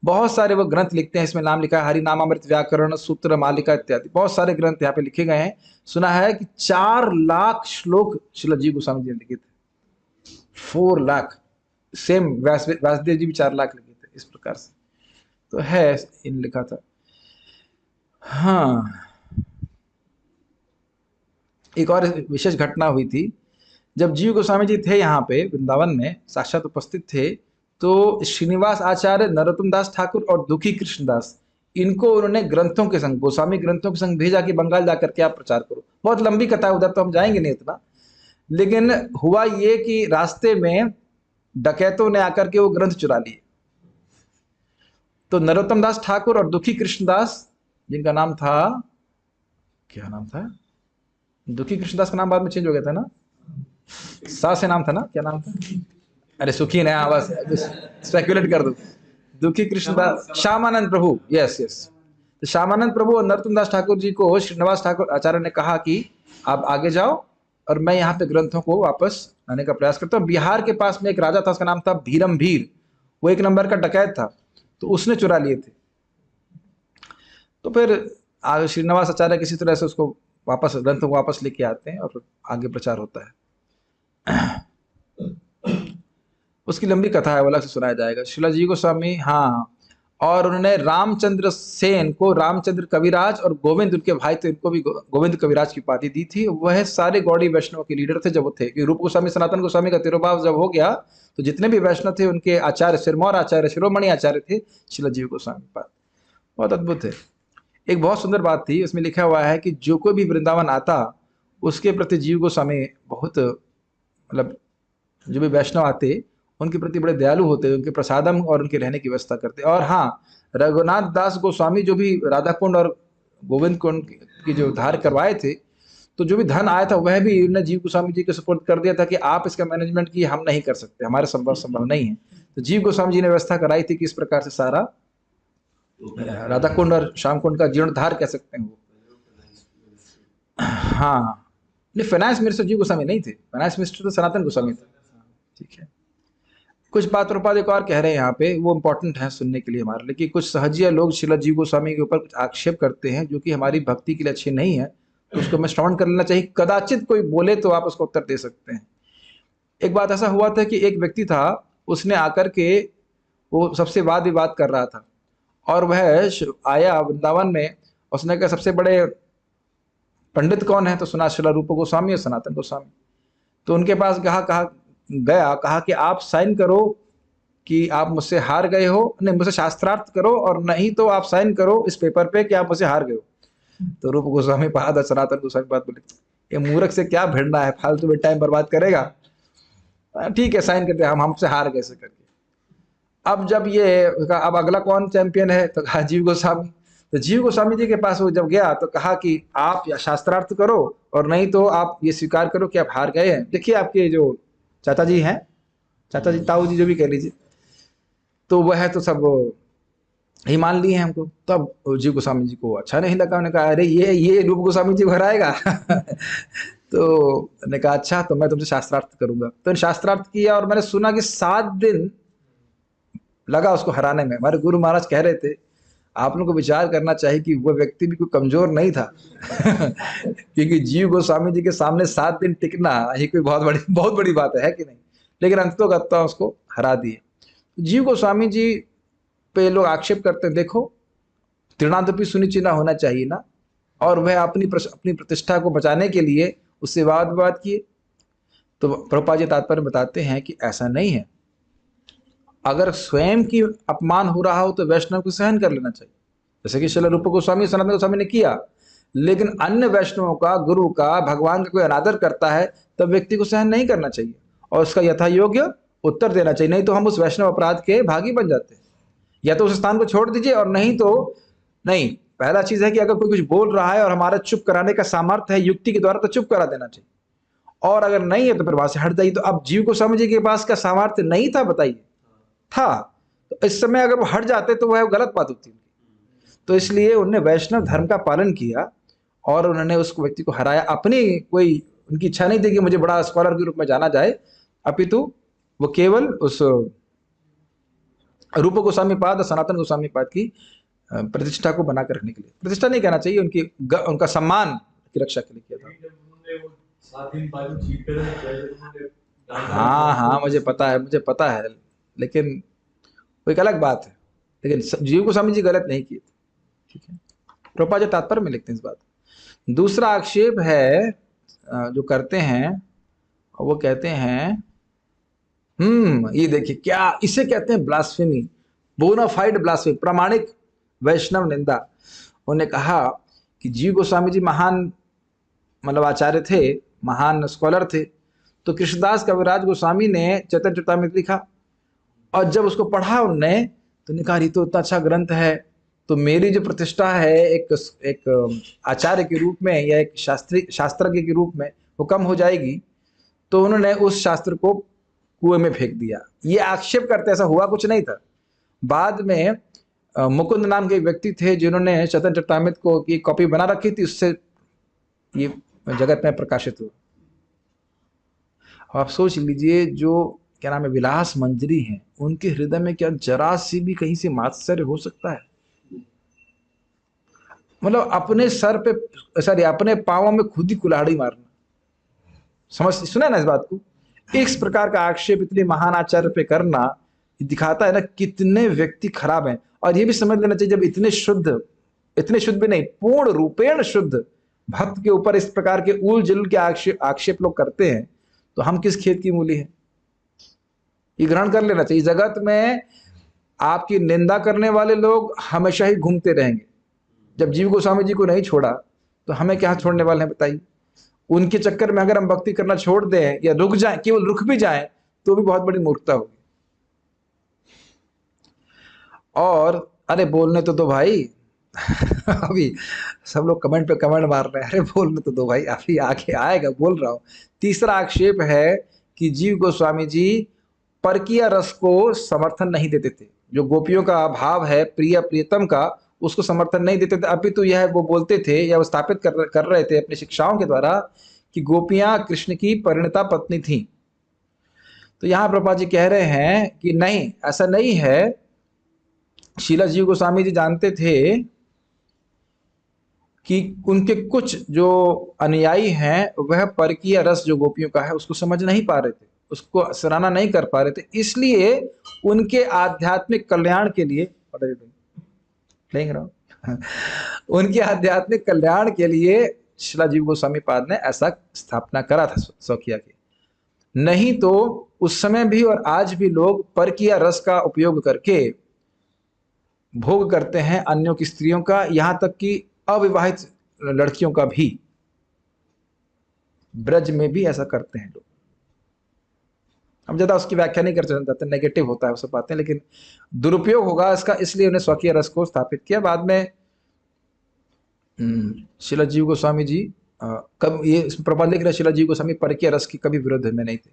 बहुत सारे वो ग्रंथ लिखते हैं, इसमें नाम लिखा है हरिनामामृत व्याकरण सूत्र मालिका इत्यादि, बहुत सारे ग्रंथ यहाँ पे लिखे गए हैं। सुना है कि 4 लाख श्लोक श्रील जीव गोस्वामी जी ने लिखे थे, 4 लाख। सेम व्यासदेव जी भी 4 लाख लिखे थे, इस प्रकार से तो है इन लिखा था। हाँ, एक और विशेष घटना हुई थी, जब जीव गोस्वामी जी थे यहाँ पे वृंदावन में साक्षात उपस्थित थे, तो श्रीनिवास आचार्य, नरोत्तम दास ठाकुर और दुखी कृष्णदास, इनको उन्होंने ग्रंथों के संग, गोस्वामी ग्रंथों के संग भेजा कि बंगाल जाकर के आप प्रचार करो। बहुत लंबी कथा है, उधर तो हम जाएंगे नहीं इतना। लेकिन हुआ ये कि रास्ते में डकैतों ने आकर के वो ग्रंथ चुरा लिए। तो नरोत्तम दास ठाकुर और दुखी कृष्णदास, जिनका नाम था, क्या नाम था, दुखी कृष्णदास का नाम बाद में चेंज हो गया था ना, सा से नाम था ना, क्या नाम था? अरे सुखी ने, हाँ बस स्पेकुलेट कर दो। दुखी कृष्णदास, श्यामानंद प्रभु, यस यस। तो श्यामानंद प्रभु और नरोत्तम दास ठाकुर जी को श्रीनिवास ठाकुर आचार्य ने कहा कि आप आगे जाओ और मैं यहाँ पे ग्रंथों को वापस लाने का प्रयास करता हूँ। बिहार के पास में एक राजा था, उसका नाम था भीरम भीर, वो एक नंबर का डकैत था, तो उसने चुरा लिए थे। तो फिर श्रीनिवास आचार्य किसी तरह से उसको वापस, ग्रंथों को वापस लेके आते हैं और आगे प्रचार होता है। उसकी लंबी कथा है, वो अलग से सुनाया जाएगा। शिला जी गोस्वामी, हाँ, और उन्होंने रामचंद्र सेन को रामचंद्र कविराज और गोविंद उनके भाई थे, उनको भी गोविंद कविराज की उपाधि दी थी। वह सारे गौड़ी वैष्णव के लीडर थे जब वो थे, कि रूप गोस्वामी सनातन गोस्वामी का तिरोभाव जब हो गया तो जितने भी वैष्णव थे उनके आचार्य, सिरमौर आचार्य, शिरोमणि आचार्य थे शिला जी गोस्वामी पाद। बहुत अद्भुत है। एक बहुत सुंदर बात थी, उसमें लिखा हुआ है कि जो कोई भी वृंदावन आता उसके प्रति जीव गोस्वामी बहुत, मतलब जो भी वैष्णव आते उनके प्रति बड़े दयालु होते, उनके प्रसादम और उनके रहने की व्यवस्था करते। और हाँ, रघुनाथ दास गोस्वामी जो भी राधा कुंड और गोविंद कुंड की जो उद्धार करवाए थे, तो जो भी धन आया था वह भी उन्होंने जीव गोस्वामी जी को सपोर्ट कर दिया था कि आप इसका मैनेजमेंट की, हम नहीं कर सकते, हमारे संभव नहीं है। तो जीव गोस्वामी जी ने व्यवस्था कराई थी कि इस प्रकार से सारा राधा कुंड और श्याम कुंड का जीर्णोद्धार कह सकते हैं वो। हाँ, नहीं, फाइनेंस मिनिस्टर जीव गोस्वामी नहीं थे, फाइनेंस मिनिस्टर तो सनातन गोस्वामी थे। ठीक है, कुछ बात प्रपाद एक और कह रहे हैं यहाँ पे, वो इंपॉर्टेंट है सुनने के लिए हमारे लिए, कि कुछ सहजिया लोग शिला जीव गोस्वामी के ऊपर कुछ आक्षेप करते हैं जो कि हमारी भक्ति के लिए अच्छे नहीं है, तो उसको हमें श्रवण कर लेना चाहिए। कदाचित कोई बोले तो आप उसको उत्तर दे सकते हैं। एक बात ऐसा हुआ था कि एक व्यक्ति था, उसने आकर के वो सबसे वाद विवाद कर रहा था, और वह आया वृंदावन में, उसने कहा सबसे बड़े पंडित कौन है, तो सुना शिला रूप गोस्वामी और सनातन गोस्वामी। तो उनके पास कहा कि आप साइन करो कि आप मुझसे हार गए हो, नहीं मुझसे शास्त्रार्थ करो, और नहीं तो आप साइन करो इस पेपर पे कि आप मुझसे हार गए हो। तो रूप गोस्वामी पाद और सनातन गोस्वामी बात बोले, ये मूर्ख से क्या भिड़ना है, फालतू में टाइम बर्बाद करेगा, ठीक है साइन करते, हम हमसे हार गए ऐसे करके। अब जब ये अब अगला कौन चैंपियन है, तो कहा जीव गोस्वामी। तो जीव गोस्वामी जी के पास वो जब गया तो कहा कि आप या शास्त्रार्थ करो और नहीं तो आप ये स्वीकार करो कि आप हार गए हैं। देखिए आपके जो चाचा जी हैं, चाचा जी, ताऊ जी, जो भी कह लीजिए, तो वह तो सब ही मान लिए हैं हमको। तब जीव गोस्वामी जी को अच्छा नहीं लगा, उन्होंने कहा अरे ये रूप गोस्वामी जी को हराएगा। तो ने कहा अच्छा, तो मैं तुमसे शास्त्रार्थ करूंगा। तो शास्त्रार्थ किया और मैंने सुना कि 7 दिन लगा उसको हराने में। हमारे गुरु महाराज कह रहे थे आप लोगों को विचार करना चाहिए कि वह व्यक्ति भी कोई कमजोर नहीं था। क्योंकि जीव गोस्वामी जी के सामने 7 दिन टिकना ये कोई बहुत बड़ी बात है कि नहीं। लेकिन अंततोगत्वा उसको हरा दिए। जीव गोस्वामी जी पे लोग आक्षेप करते हैं, देखो तृणादपि सुनिचिना होना चाहिए ना, और वह अपनी प्रतिष्ठा को बचाने के लिए उससे वाद विवाद किए। तो प्रभुपाद जी तात्पर्य बताते हैं कि ऐसा नहीं है, अगर स्वयं की अपमान हो रहा हो तो वैष्णव को सहन कर लेना चाहिए, जैसे कि शिला रूप गोस्वामी सनातन गोस्वामी ने किया। लेकिन अन्य वैष्णवों का, गुरु का, भगवान का कोई अनादर करता है तब व्यक्ति को सहन नहीं करना चाहिए और उसका यथा योग्य उत्तर देना चाहिए, नहीं तो हम उस वैष्णव अपराध के भागी बन जाते हैं। या तो उस स्थान को छोड़ दीजिए, और नहीं तो नहीं। पहला चीज है कि अगर कोई कुछ बोल रहा है और हमारा चुप कराने का सामर्थ्य है युक्ति के द्वारा, तो चुप करा देना चाहिए, और अगर नहीं है तो फिर वहां से हट जाइए। तो अब जीव गोस्वामी जी के पास का सामर्थ्य नहीं था, बताइए, था, तो इस समय अगर वो हट जाते तो वह गलत बात होती। तो इसलिए उन्होंने वैष्णव धर्म का पालन किया और उन्होंने उस व्यक्ति को हराया। अपनी कोई उनकी इच्छा नहीं थी कि मुझे बड़ा स्कॉलर के रूप में जाना जाए, अपितु वो केवल उस रूप गोस्वामी पाद और सनातन गोस्वामी पाद की प्रतिष्ठा को बनाकर रखने के लिए, प्रतिष्ठा नहीं कहना चाहिए, उनका सम्मान की रक्षा के लिए किया था। हाँ, मुझे पता है, लेकिन वो एक अलग बात है। लेकिन जीव गोस्वामी जी गलत नहीं किए थे, ठीक है। प्रभुपाद जी तात्पर्य में लिखते हैं इस बात। दूसरा आक्षेप है जो करते हैं, वो कहते हैं ये देखिए क्या इसे कहते हैं, ब्लास्फेमी, बोनाफाइड ब्लास्फेमी, प्रामाणिक वैष्णव निंदा। उन्होंने कहा कि जीव गोस्वामी जी महान मतलब आचार्य थे, महान स्कॉलर थे। तो कृष्णदास कविराज गोस्वामी ने चैतन्य चरितामृत लिखा, और जब उसको पढ़ा उनने तो कहा ये तो इतना अच्छा ग्रंथ है, तो मेरी जो प्रतिष्ठा है एक आचार्य के रूप में या एक शास्त्रज्ञ के रूप में वो कम हो जाएगी। तो उन्होंने उस शास्त्र को कुएं में फेंक दिया। ये आक्षेप करते, ऐसा हुआ कुछ नहीं था। बाद में मुकुंद नाम के एक व्यक्ति थे जिन्होंने चैतन्य चरितामृत को की कॉपी बना रखी थी, उससे ये जगत में प्रकाशित हुआ। आप सोच लीजिए, जो क्या नाम है विलास मंजरी हैं, उनके हृदय में क्या जरा सी भी कहीं से मात्सर्य हो सकता है? मतलब अपने सर पे सॉरी अपने पांवों में खुद ही कुल्हाड़ी मारना। समझ सुना ना इस बात को? इस प्रकार का आक्षेप इतने महान आचार्य पे करना दिखाता है ना कितने व्यक्ति खराब हैं। और ये भी समझ लेना चाहिए, जब इतने शुद्ध भी नहीं, पूर्ण रूपेण शुद्ध भक्त के ऊपर इस प्रकार के उल जलूल के आक्षेप लोग करते हैं, तो हम किस खेत की मूली है? ये ग्रहण कर लेना चाहिए। जगत में आपकी निंदा करने वाले लोग हमेशा ही घूमते रहेंगे। जब जीव गोस्वामी जी को नहीं छोड़ा तो हमें क्या छोड़ने वाले हैं बताइए? उनके चक्कर में अगर हम भक्ति करना छोड़ दें या रुक जाएं, केवल रुक भी जाएं, तो भी बहुत बड़ी मूर्खता होगी। और अरे बोलने तो दो भाई अभी सब लोग कमेंट पे कमेंट मार रहे हैं, अरे बोलने तो दो भाई, अभी आगे आएगा, बोल रहा हूं। तीसरा आक्षेप है कि जीव गोस्वामी जी परकीय रस को समर्थन नहीं देते थे। जो गोपियों का भाव है प्रिय प्रियतम का, उसको समर्थन नहीं देते थे। अभी तो यह वो बोलते थे या वो स्थापित कर रहे थे अपनी शिक्षाओं के द्वारा कि गोपियां कृष्ण की परिणीता पत्नी थी। तो यहां प्रभुपाद जी कह रहे हैं कि नहीं, ऐसा नहीं है। शीला जीव गोस्वामी जी जानते थे कि उनके कुछ जो अनुयायी हैं वह परकीय रस जो गोपियों का है उसको समझ नहीं पा रहे थे, उसको सराहना नहीं कर पा रहे थे। इसलिए उनके आध्यात्मिक कल्याण के लिए उनके आध्यात्मिक कल्याण के लिए शीला जीव गोस्वामी पाद ने ऐसा स्थापना करा था सौखिया की। नहीं तो उस समय भी और आज भी लोग परकीय रस का उपयोग करके भोग करते हैं अन्यों की स्त्रियों का, यहां तक कि अविवाहित लड़कियों का भी। ब्रज में भी ऐसा करते हैं लोग। हम ज्यादा उसकी व्याख्या नहीं कर सकते, नेगेटिव होता है वो सब बातें, लेकिन दुरुपयोग होगा इसका, इसलिए उन्हें स्वकीय रस को स्थापित किया। बाद में शीला जीव गोस्वामी जी कब ये प्रबंध लिख रहे, शीला जीव गोस्वामी परकीय रस की कभी विरोध में नहीं थे।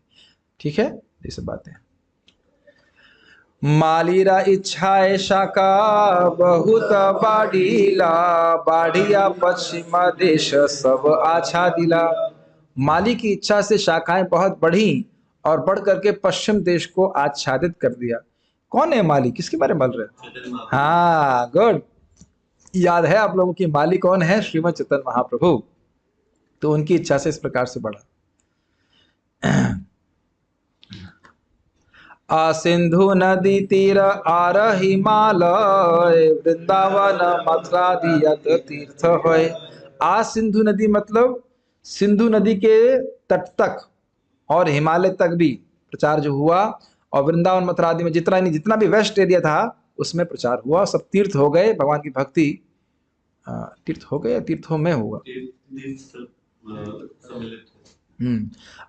ठीक है, ये सब बातें। मालीरा इच्छा शाखा बहुत बाढ़ीला, बाढ़िया पश्चिम देश सब आछा दिला। माली की इच्छा से शाखाएं बहुत बढ़ी और बढ़ करके पश्चिम देश को आच्छादित कर दिया। कौन है माली? किसके बारे में बोल रहे? हाँ, गुड, याद है आप लोगों की। माली कौन है? श्रीमद चैतन्य महाप्रभु। तो उनकी इच्छा से इस प्रकार से बढ़ा। आ सिंधु नदी तीर आर हिमालय, वृंदावन मथुरा दियत तीर्थ होय। आ सिंधु नदी मतलब सिंधु नदी के तट तक और हिमालय तक भी प्रचार जो हुआ, और वृंदावन मथुरा आदि में जितना भी वेस्ट एरिया था उसमें प्रचार हुआ। सब तीर्थ हो गए, भगवान की भक्ति तीर्थ हो गए, तीर्थों में हुआ।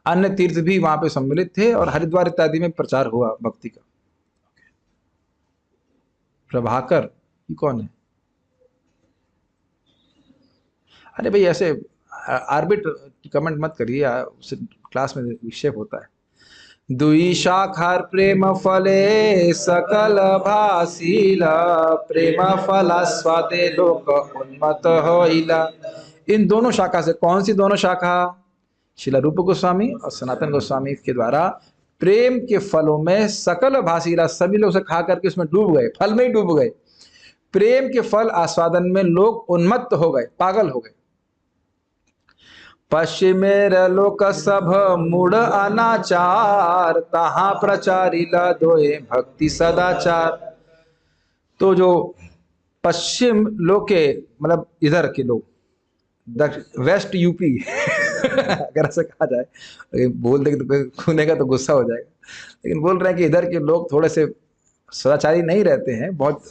अन्य तीर्थ भी वहां पे सम्मिलित थे और हरिद्वार इत्यादि में प्रचार हुआ भक्ति का। प्रभाकर ये कौन है? अरे भाई ऐसे आर्बिट कमेंट मत करिए, उससे क्लास में विक्षेप होता है। दुई शाखार प्रेम फले सकल भासीला, प्रेम फलास्वादे लोक उन्मत होइला। इन दोनों शाखा से, कौन सी दोनों शाखा? शीला रूप गोस्वामी और सनातन गोस्वामी के द्वारा प्रेम के फलों में सकल भासीला, सभी लोग से खा करके उसमें डूब गए, फल में ही डूब गए। प्रेम के फल आस्वादन में लोग उन्मत्त हो गए, पागल हो गए। पश्चिमेर लोक सभ मूढ़ अनाचार, तहां प्रचारिला दोए भक्ति सदाचार। तो जो पश्चिम लोग के मतलब इधर के लोग, वेस्ट यूपी अगर ऐसा कहा जाए, बोल दे तो खूने का तो गुस्सा हो जाएगा, लेकिन बोल रहे हैं कि इधर के लोग थोड़े से सदाचारी नहीं रहते हैं बहुत।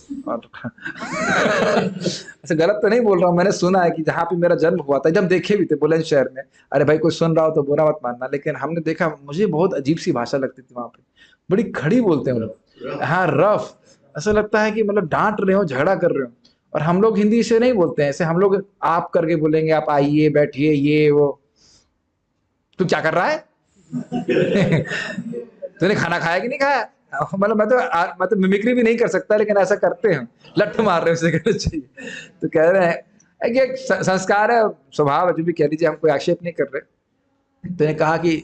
ऐसे गलत तो नहीं बोल रहा हूँ, मैंने सुना है कि जहाँ पे मेरा जन्म हुआ था, जब देखे भी थे बुलंदशहर में, अरे भाई कोई सुन रहा हो तो बुरा मत मानना, लेकिन हमने देखा, मुझे बहुत अजीब सी भाषा लगती थी वहां पे, बड़ी खड़ी बोलते हैं लोग। हाँ, रफ, ऐसा लगता है कि मतलब डांट रहे हो, झगड़ा कर रहे हो। और हम लोग हिंदी से नहीं बोलते हैं, ऐसे हम लोग आप करके बोलेंगे, आप आइए बैठिए ये वो। तू क्या कर रहा है? तूने खाना खाया कि नहीं खाया? मतलब मैं तो मिमिक्री भी नहीं कर सकता, लेकिन ऐसा करते हैं, लट्ठ मार रहे हैं उसे कहना चाहिए। तो कह रहे हैं कि एक संस्कार है, स्वभाव है, जो भी कह लीजिए, हम कोई आक्षेप नहीं कर रहे। तो ने कहा कि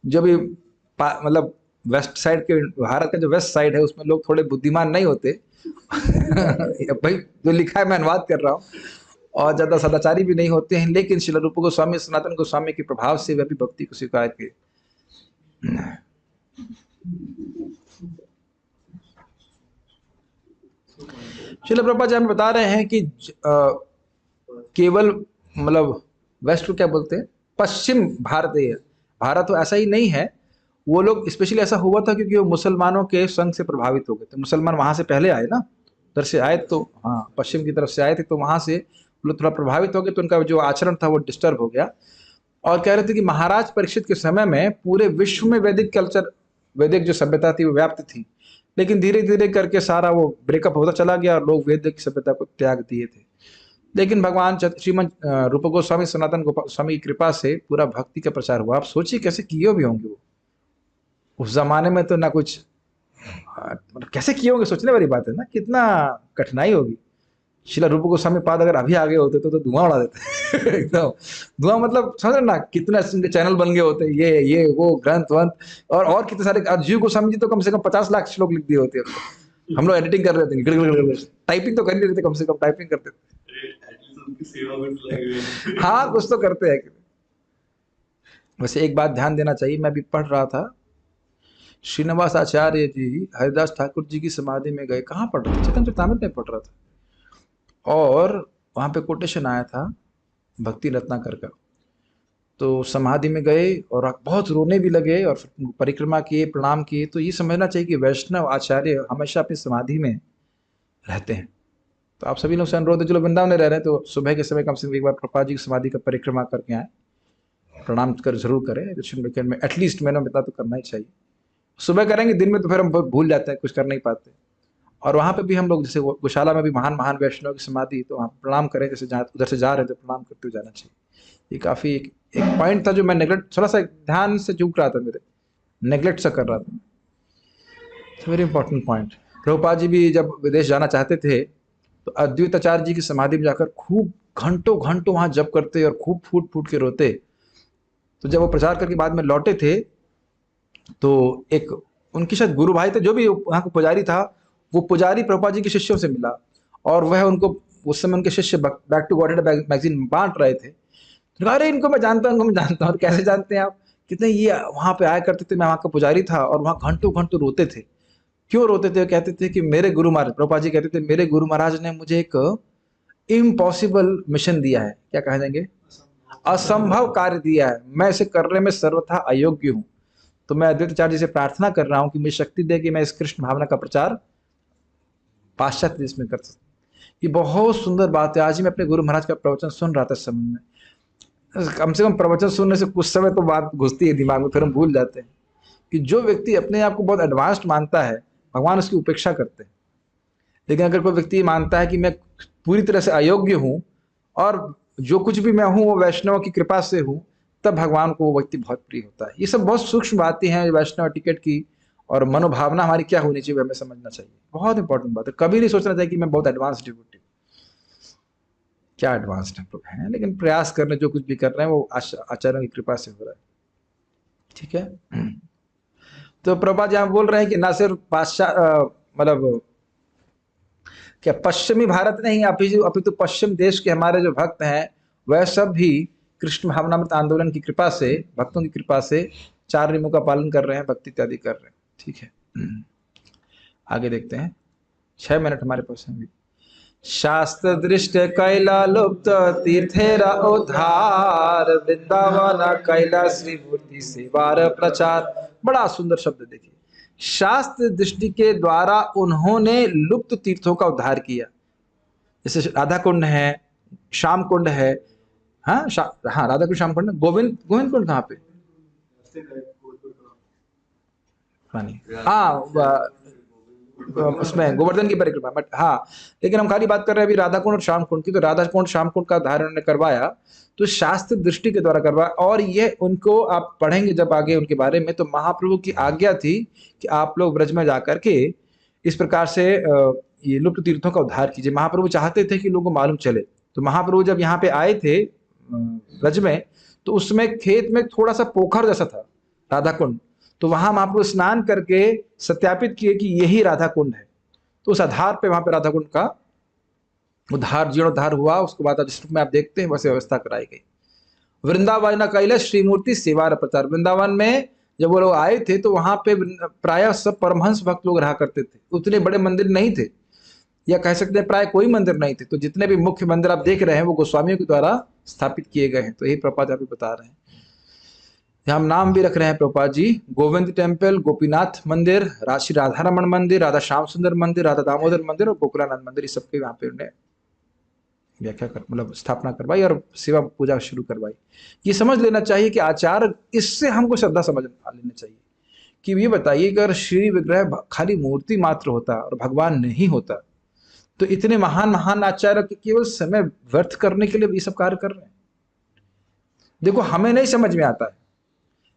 जो भी मतलब वेस्ट साइड के, भारत का जो वेस्ट साइड है उसमें लोग थोड़े बुद्धिमान नहीं होते। भाई जो लिखा है मैं अनुवाद कर रहा हूँ, और ज्यादा सदाचारी भी नहीं होते हैं, लेकिन श्रील रूप गोस्वामी सनातन गोस्वामी के प्रभाव से वह भी भक्ति को स्वीकार किए। श्रील प्रभुपाद जी हमें बता रहे हैं कि केवल मतलब वेस्ट को क्या बोलते हैं, पश्चिम भारतीय भारत तो ऐसा ही नहीं है। वो लोग स्पेशली ऐसा हुआ था क्योंकि वो मुसलमानों के संग से प्रभावित हो गए थे। मुसलमान वहां से पहले आए ना, उधर से आए, तो हाँ पश्चिम की तरफ से आए थे, तो वहां से लोग थोड़ा प्रभावित हो गए, तो उनका जो आचरण था वो डिस्टर्ब हो गया। और कह रहे थे कि महाराज परीक्षित के समय में पूरे विश्व में वैदिक कल्चर, वैदिक जो सभ्यता थी वो व्याप्त थी, लेकिन धीरे धीरे करके सारा वो ब्रेकअप होता चला गया और लोग वैदिक सभ्यता को त्याग दिए थे। लेकिन भगवान श्रीमद रूप गोस्वामी सनातन गोस्वामी की कृपा से पूरा भक्ति का प्रचार हुआ। आप सोचिए कैसे किए भी होंगे वो, उस जमाने में तो ना कुछ, मतलब कैसे किए होंगे, सोचने वाली बात है ना, कितना कठिनाई होगी। शिला रूप गोस्वामी पाद अगर अभी आगे होते तो धुआं उड़ा देते। एकदम धुआं, मतलब समझ रहे ना कितना चैनल बन गए होते, ये वो ग्रंथ वंथ, और कितने सारे। और जीव गोस्वामी जी तो कम से कम 50 लाख श्लोक लिख दिए होते हैं। हम लोग एडिटिंग कर रहे थे, टाइपिंग तो कर नहीं रहे थे, कम से कम टाइपिंग करते थे। हाँ कुछ तो करते हैं। वैसे एक बात ध्यान देना चाहिए, मैं भी पढ़ रहा था, श्रीनिवास आचार्य जी हरिदास ठाकुर जी की समाधि में गए। कहाँ पढ़ रहे थे? चेतन चरितामृत में पढ़ रहा था, और वहां पे कोटेशन आया था भक्ति रत्नाकर का। तो समाधि में गए और बहुत रोने भी लगे, और परिक्रमा किए, प्रणाम किए। तो ये समझना चाहिए कि वैष्णव आचार्य हमेशा अपनी समाधि में रहते हैं। तो आप सभी लोग से अनुरोध है, जो लोग वृंदावन में रह रहे हैं, तो सुबह के समय कम से कम एक बार प्रभुपाद जी की समाधि का परिक्रमा करके आए, प्रणाम कर जरूर करें। दक्षिण वीकेंड में एटलीस्ट महीनों में इतना तो करना ही चाहिए। सुबह करेंगे, दिन में तो फिर हम भूल जाते हैं, कुछ कर नहीं पाते। और वहां पे भी हम लोग, जैसे गौशाला में भी महान महान वैष्णव की समाधि, तो वहाँ प्रणाम करें, जैसे उधर से जा रहे हैं तो प्रणाम करते हुए जाना चाहिए। ये काफी एक पॉइंट था जो मैं नेग्लेक्ट, थोड़ा सा ध्यान से चूक रहा था, मेरे नेग्लेक्ट सा कर रहा था। Very important point. Prabhupada ji भी जब विदेश जाना चाहते थे तो अद्वैत आचार्य जी की समाधि में जाकर खूब घंटों घंटों वहां जप करते और खूब फूट फूट के रोते। तो जब वो प्रचार करके बाद में लौटे थे, तो एक उनकी शायद गुरु भाई थे, जो भी वहाँ का पुजारी था, वो पुजारी प्रभुपाद जी के शिष्यों से मिला, और वह उनको उस समय उनके शिष्य बैक टू गॉड मैगजीन बांट रहे थे। तो कहा, अरे इनको मैं जानता हूँ, इनको मैं जानता हूँ। कैसे जानते हैं आप? कितने ये वहां पे आया करते थे, मैं वहाँ का पुजारी था, और वहाँ घंटों घंटों रोते थे। क्यों रोते थे? कहते थे कि मेरे गुरु महाराज, प्रभुपाद जी कहते थे, मेरे गुरु महाराज ने मुझे एक इम्पॉसिबल मिशन दिया है। क्या कहा जाएंगे? असंभव कार्य दिया है, मैं इसे करने में सर्वथा अयोग्य हूँ। तो मैं अद्वैत आचार्य जी से प्रार्थना कर रहा हूँ कि मुझे शक्ति दे कि मैं इस कृष्ण भावना का प्रचार पाश्चात्य देश में कर सकूं। ये बहुत सुंदर बात है। आज ही मैं अपने गुरु महाराज का प्रवचन सुन रहा था इस समय में। कम से कम प्रवचन सुनने से कुछ समय तो बात घुसती है दिमाग में, फिर हम भूल जाते हैं कि जो व्यक्ति अपने आप को बहुत एडवांस्ड मानता है, भगवान उसकी उपेक्षा करते हैं। लेकिन अगर कोई व्यक्ति मानता है कि मैं पूरी तरह से अयोग्य हूँ और जो कुछ भी मैं हूँ वो वैष्णव की कृपा से हूँ, तब भगवान को वो व्यक्ति बहुत प्रिय होता है। ये सब बहुत सूक्ष्म बातें हैं वैष्णव टिकट की, और मनोभावना हमारी क्या होनी चाहिए हमें समझना चाहिए। बहुत इंपॉर्टेंट बात है। कभी नहीं सोचना चाहिए कि मैं बहुत एडवांस डिवोटी, क्या एडवांस्ड हम लोग हैं, लेकिन प्रयास करने जो कुछ भी कर रहे हैं वो आचार्यों की कृपा से हो रहा है। ठीक है। तो प्रभुपाद यहाँ बोल रहे हैं कि ना सिर्फ मतलब क्या पश्चिमी भारत नहीं, अपितु पश्चिम देश के हमारे जो भक्त हैं वह सब भी कृष्ण भावनामृत आंदोलन की कृपा से, भक्तों की कृपा से 4 नियमों का पालन कर रहे हैं, भक्ति इत्यादि कर रहे हैं। ठीक है, आगे देखते हैं। 6 मिनट हमारे पास हैं। शास्त्र दृष्ट कैला लुप्त तीर्थेरा उद्धार, वृंदावन कैला श्री मूर्ति सेवार प्रचार। बड़ा सुंदर शब्द देखिए, शास्त्र दृष्टि के द्वारा उन्होंने लुप्त तीर्थों का उद्धार किया। जैसे राधा कुंड है, श्याम कुंड है। हाँ हाँ, राधा कुंड, श्याम कुंड, गोविंद कुंड कहाँ पे? हाँ उसमें गोवर्धन की परिक्रमा, बट हाँ, लेकिन हम खाली बात कर रहे हैं अभी राधा कुंड और श्याम कुंड की। तो राधा कुंड श्याम कुंड का धारण ने करवाया तो शास्त्र दृष्टि के द्वारा करवाया, और ये उनको आप पढ़ेंगे जब आगे उनके बारे में, तो महाप्रभु की आज्ञा थी कि आप लोग ब्रज में जाकर के इस प्रकार से ये लुप्त तीर्थों का उद्धार कीजिए। महाप्रभु चाहते थे कि लोगों को मालूम चले। तो महाप्रभु जब यहाँ पे आए थे ब्रज में, तो उसमें खेत में थोड़ा सा पोखर जैसा था, राधा कुंड। तो वहां महाप्रभु स्नान करके सत्यापित किए कि यही राधा कुंड है। तो उस आधार पे वहां पे राधा कुंड का उद्धार, जीर्णोद्धार हुआ। उसके बाद जिस रूप में आप देखते हैं वैसे व्यवस्था कराई गई। वृंदावन कैलाश श्रीमूर्ति सेवा प्रचार, वृंदावन में जब वो लोग आए थे तो वहां पे प्राय सब परमहंस भक्त लोग रहा करते थे। उतने बड़े मंदिर नहीं थे, या कह सकते हैं प्राय कोई मंदिर नहीं थे। तो जितने भी मुख्य मंदिर आप देख रहे हैं वो गोस्वामियों के द्वारा स्थापित किए गए हैं। तो यही प्रभुपाद अभी बता रहे हैं। हम नाम भी रख रहे हैं प्रभुपाद जी, गोविंद टेम्पल, गोपीनाथ मंदिर, श्री राधा रमन मंदिर, राधा श्याम सुंदर मंदिर, राधा दामोदर मंदिर और गोकुलानंद मंदिर, इस सबके यहाँ पे उन्हें व्याख्या कर मतलब स्थापना करवाई और सेवा पूजा शुरू करवाई। ये समझ लेना चाहिए कि आचार, इससे हमको श्रद्धा समझ लेना चाहिए कि ये बताइए अगर श्री विग्रह खाली मूर्ति मात्र होता और भगवान नहीं होता, तो इतने महान महान आचार्य केवल समय व्यर्थ करने के लिए ये सब कार्य कर रहे हैं। देखो हमें नहीं समझ में आता है,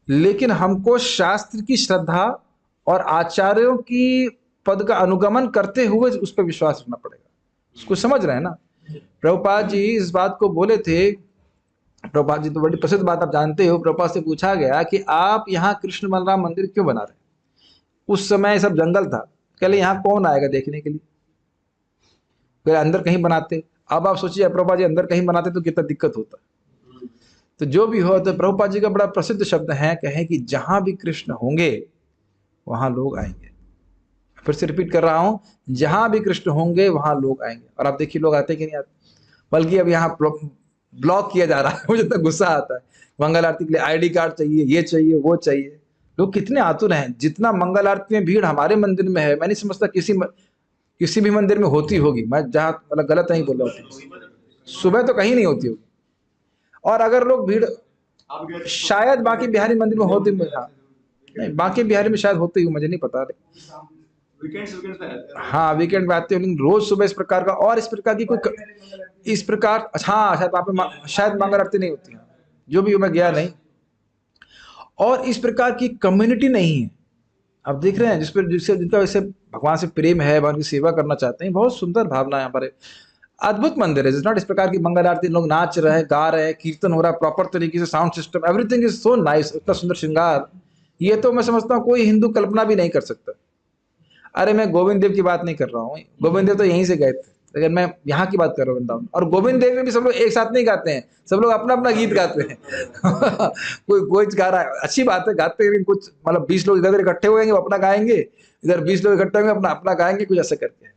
लेकिन हमको शास्त्र की श्रद्धा और आचार्यों की पद का अनुगमन करते हुए उस पर विश्वास रखना पड़ेगा। उसको समझ रहे हैं ना। प्रभुपाद जी इस बात को बोले थे। प्रभुपाद जी तो बड़ी प्रसिद्ध बात आप जानते हो। प्रभुपाद से पूछा गया कि आप यहाँ कृष्ण बलराम मंदिर क्यों बना रहे? उस समय सब जंगल था, कहले यहाँ कौन आएगा देखने के लिए, अगर अंदर कहीं बनाते। अब आप सोचिए प्रभुपाद जी अंदर कहीं बनाते तो कितना दिक्कत होता। तो जो भी हो, तो प्रभुपाद जी का बड़ा प्रसिद्ध शब्द है, कहे कि जहां भी कृष्ण होंगे वहां लोग आएंगे। फिर से रिपीट कर रहा हूं, जहां भी कृष्ण होंगे वहां लोग आएंगे। और आप देखिए लोग आते कि नहीं आते, बल्कि अब यहाँ ब्लॉक किया जा रहा है। मुझे तो गुस्सा आता है। मंगल आरती के लिए आईडी कार्ड चाहिए, ये चाहिए, वो चाहिए। लोग कितने आतुर हैं। जितना मंगल आरती में भीड़ हमारे मंदिर में है, मैं नहीं समझता किसी भी मंदिर में होती होगी। मैं जहां मतलब गलत नहीं बोल रहा हूँ, सुबह तो कहीं नहीं होती होगी। और अगर लोग भीड़, शायद बाकी बिहारी मंदिर में होती, नहीं बाकी बिहारी में शायद होते ही, मुझे नहीं पता। हाँ वीकेंड में आते हो, लेकिन रोज सुबह इस प्रकार का और इस प्रकार की कोई इस प्रकार, हाँ शायद वहां पे शायद मंगल आरती नहीं होती है, जो भी मैं गया नहीं। और इस प्रकार की कम्युनिटी नहीं है। आप देख रहे हैं जिससे जिनका वैसे भगवान से प्रेम है, भगवान की सेवा करना चाहते हैं, बहुत सुंदर भावना यहाँ पर है। अद्भुत मंदिर है। नॉट इस प्रकार की मंगल आरती लोग नाच रहे हैं, गा रहे हैं, कीर्तन हो रहा है प्रॉपर तरीके से, sound system, everything is so nice, इतना सुंदर श्रृंगार। ये तो मैं समझता हूँ कोई हिंदू कल्पना भी नहीं कर सकता। अरे मैं गोविंद देव की बात नहीं कर रहा हूँ, गोविंद देव तो यहीं से गए थे, लेकिन मैं यहाँ की बात कर रहा हूँ वृंदावन। और गोविंद देव में भी सब लोग एक साथ नहीं गाते हैं, सब लोग अपना अपना गीत गाते हैं। कोई गा रहा है, अच्छी बात है, गाते हैं, लेकिन कुछ मतलब 20 लोग इधर इकट्ठे होंगे वो अपना गाएंगे, इधर 20 लोग इकट्ठे होंगे अपना अपना गाएंगे, कुछ ऐसा करके।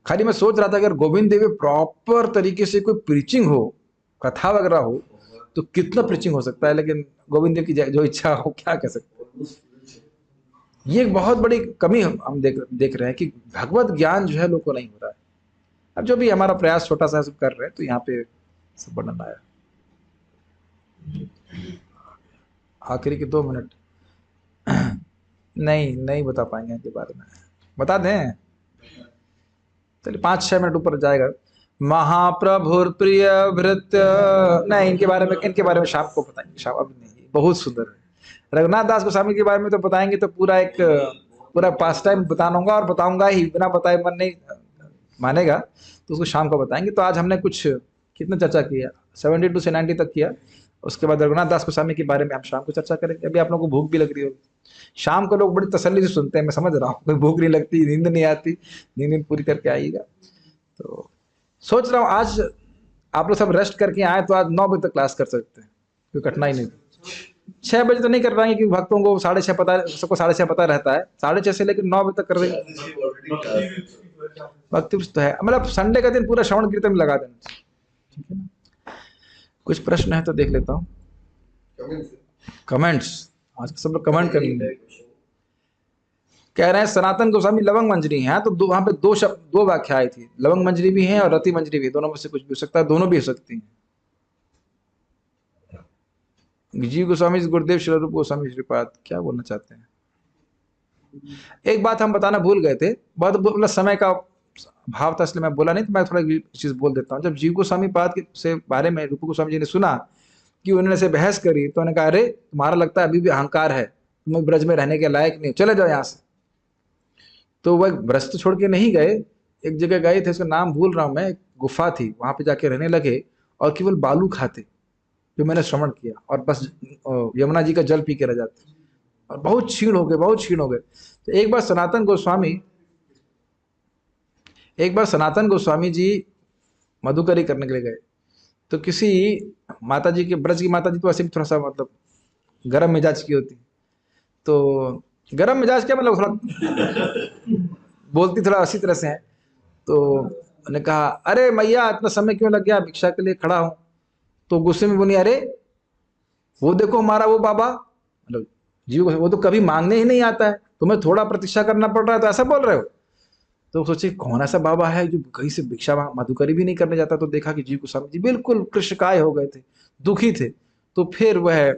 खाली मैं सोच रहा था अगर गोविंद देव प्रॉपर तरीके से कोई प्रीचिंग हो, कथा वगैरह हो, तो कितना प्रीचिंग हो सकता है। लेकिन गोविंद देव की जो इच्छा हो, क्या कह सकते हैं। ये एक बहुत बड़ी कमी हम देख रहे हैं कि भगवत ज्ञान जो है लोग को नहीं हो रहा है। अब जो भी हमारा प्रयास छोटा सा सब कर रहे हैं, तो यहाँ पे सब वर्णन आया। आखिरी के 2 मिनट नहीं बता पाएंगे इनके बारे में, बता दें चलिए 5-6 मिनट ऊपर जाएगा। महाप्रभुर प्रिय भृत्य, नहीं इनके बारे में शाम को बताएंगे, शाम अभी नहीं, बहुत सुंदर है। रघुनाथ दास गोस्वामी के बारे में तो बताएंगे तो पूरा पास टाइम बताऊंगा, और बताऊंगा ही, बिना बताए मन नहीं मानेगा, तो उसको शाम को बताएंगे। तो आज हमने कुछ कितना चर्चा किया, 72 से 90 तक किया। उसके बाद रघुनाथ दास गोस्वामी के बारे में हम शाम को चर्चा करेंगे। अभी आप लोगों को भूख भी लग रही होगी, शाम को लोग बड़ी तसल्ली से सुनते हैं, मैं समझ रहा हूँ, कोई भूख नहीं लगती, नींद नहीं आती, नींद पूरी करके आइएगा। तो सोच रहा हूँ आज आप लोग सब रेस्ट करके आए तो आज 9 बजे तक क्लास कर सकते हैं, कोई कठिनाई नहीं। 6 बजे तो नहीं कर पाएंगे क्योंकि भक्तों को 6:30 पता, सबको 6:30 पता रहता है, 6:30 से लेकर 9 बजे तक कर देंगे। भक्ति तो है, मतलब संडे का दिन पूरा श्रवण कीर्तन में लगा देना, ठीक है ना। कुछ प्रश्न है तो देख लेता हूँ कमेंट्स। आज सब लोग कमेंट कर लेंगे। कह रहे हैं सनातन गोस्वामी लवंग मंजरी है, तो वहां पे 2 व्याख्या आई थी, लवंग मंजरी भी है और रति मंजरी भी, दोनों में से कुछ भी हो सकता है, दोनों भी हो सकती हैं। जीव गोस्वामी गुरुदेव श्री रूप गोस्वामी श्रीपाद क्या बोलना चाहते हैं? एक बात हम बताना भूल गए थे, बहुत मतलब समय का भाव था इसलिए मैं बोला नहीं, तो मैं थोड़ा चीज बोल देता हूँ। जब जीव गोस्वामी पाद के से बारे में रूप गोस्वामी जी ने सुना कि उन्होंने से बहस करी, तो उन्होंने कहा अरे तुम्हारा लगता है अभी भी अहंकार है, तुम ब्रज में रहने के लायक नहीं, चले जाओ यहाँ से। तो वह ब्रज तो छोड़ के नहीं गए, एक जगह गए थे, उसका नाम भूल रहा हूँ मैं, एक गुफा थी, वहां पे जाके रहने लगे और केवल बालू खाते, जो मैंने श्रवण किया, और बस यमुना जी का जल पी के रह जाते, और बहुत क्षीण हो गए, बहुत क्षीण हो गए। तो एक बार सनातन गोस्वामी जी मधुकरी करने के लिए गए, तो किसी माता जी के, ब्रज की माता जी तो वैसे भी थोड़ा सा मतलब गर्म मिजाज की होती, तो गर्म मिजाज क्या मतलब थोड़ा बोलती थोड़ा अच्छी तरह से है। तो उन्होंने कहा अरे मैया इतना समय क्यों लग गया, भिक्षा के लिए खड़ा हूं। तो गुस्से में बोली अरे वो देखो हमारा वो बाबा, मतलब जीव वो तो कभी मांगने ही नहीं आता है, तुम्हें थोड़ा प्रतीक्षा करना पड़ रहा है, तो ऐसा बोल रहे हो। तो सोचे कौन ऐसा बाबा है जो कहीं से भिक्षा मधुकरी भी नहीं करने जाता। तो देखा कि जीव गोस्वामी जी बिल्कुल कृष्णकाय हो गए थे, दुखी थे। तो फिर वह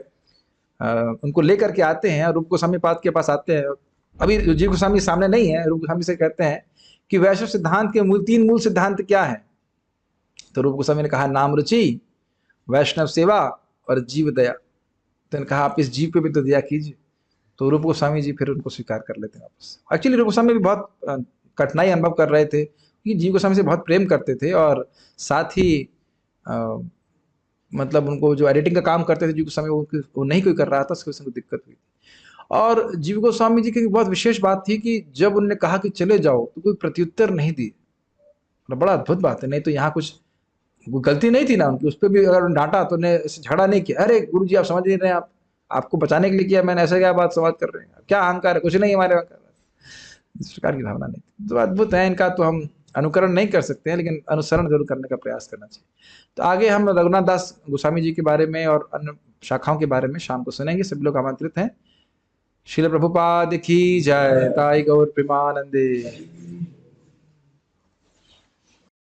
उनको लेकर के आते हैं, रूप गोस्वामी पाद के पास आते हैं। अभी जीव गोस्वामी सामने नहीं है, रूप गोस्वामी से कहते हैं कि वैष्णव सिद्धांत के तीन मूल सिद्धांत क्या है। तो रूप गोस्वामी ने कहा नाम रुचि, वैष्णव सेवा और जीव दया। तो इन्होंने कहा आप इस जीव पे भी तो दया कीजिए। तो रूप गोस्वामी जी फिर उनको स्वीकार कर लेते हैं वापस। एक्चुअली रूप गोस्वामी भी बहुत कठिनाई अनुभव कर रहे थे, क्योंकि जीव गोस्वामी से बहुत प्रेम करते थे, और साथ ही मतलब उनको जो एडिटिंग का काम करते थे जीव गोस्वामी, वो नहीं कोई कर रहा था, उसकी वजह से उनको दिक्कत हुई थी। और जीव गोस्वामी जी की बहुत विशेष बात थी कि जब उन्होंने कहा कि चले जाओ, तो कोई प्रत्युत्तर नहीं दिए। बड़ा अद्भुत बात है, नहीं तो यहाँ कुछ गलती नहीं थी ना उनकी, उस पर भी अगर डांटा तो उन्हें झगड़ा नहीं किया, अरे गुरु जी आप समझ नहीं रहे, आप आपको बचाने के लिए किया मैंने, ऐसा क्या बात संवाद कर रहे हैं, क्या अहंकार है, कुछ नहीं हमारे अहंकार, इस प्रकार की भावना नहीं थी। तो अद्भुत है इनका, तो हम अनुकरण नहीं कर सकते हैं, लेकिन अनुसरण जरूर करने का प्रयास करना चाहिए। तो आगे हम रघुनाथ दास गोस्वामी जी के बारे में और अन्य शाखाओं के बारे में शाम को सुनेंगे। सभी लोग आमंत्रित हैं। श्रील प्रभुपाद की जय। ताई गौर प्रेमानंदे।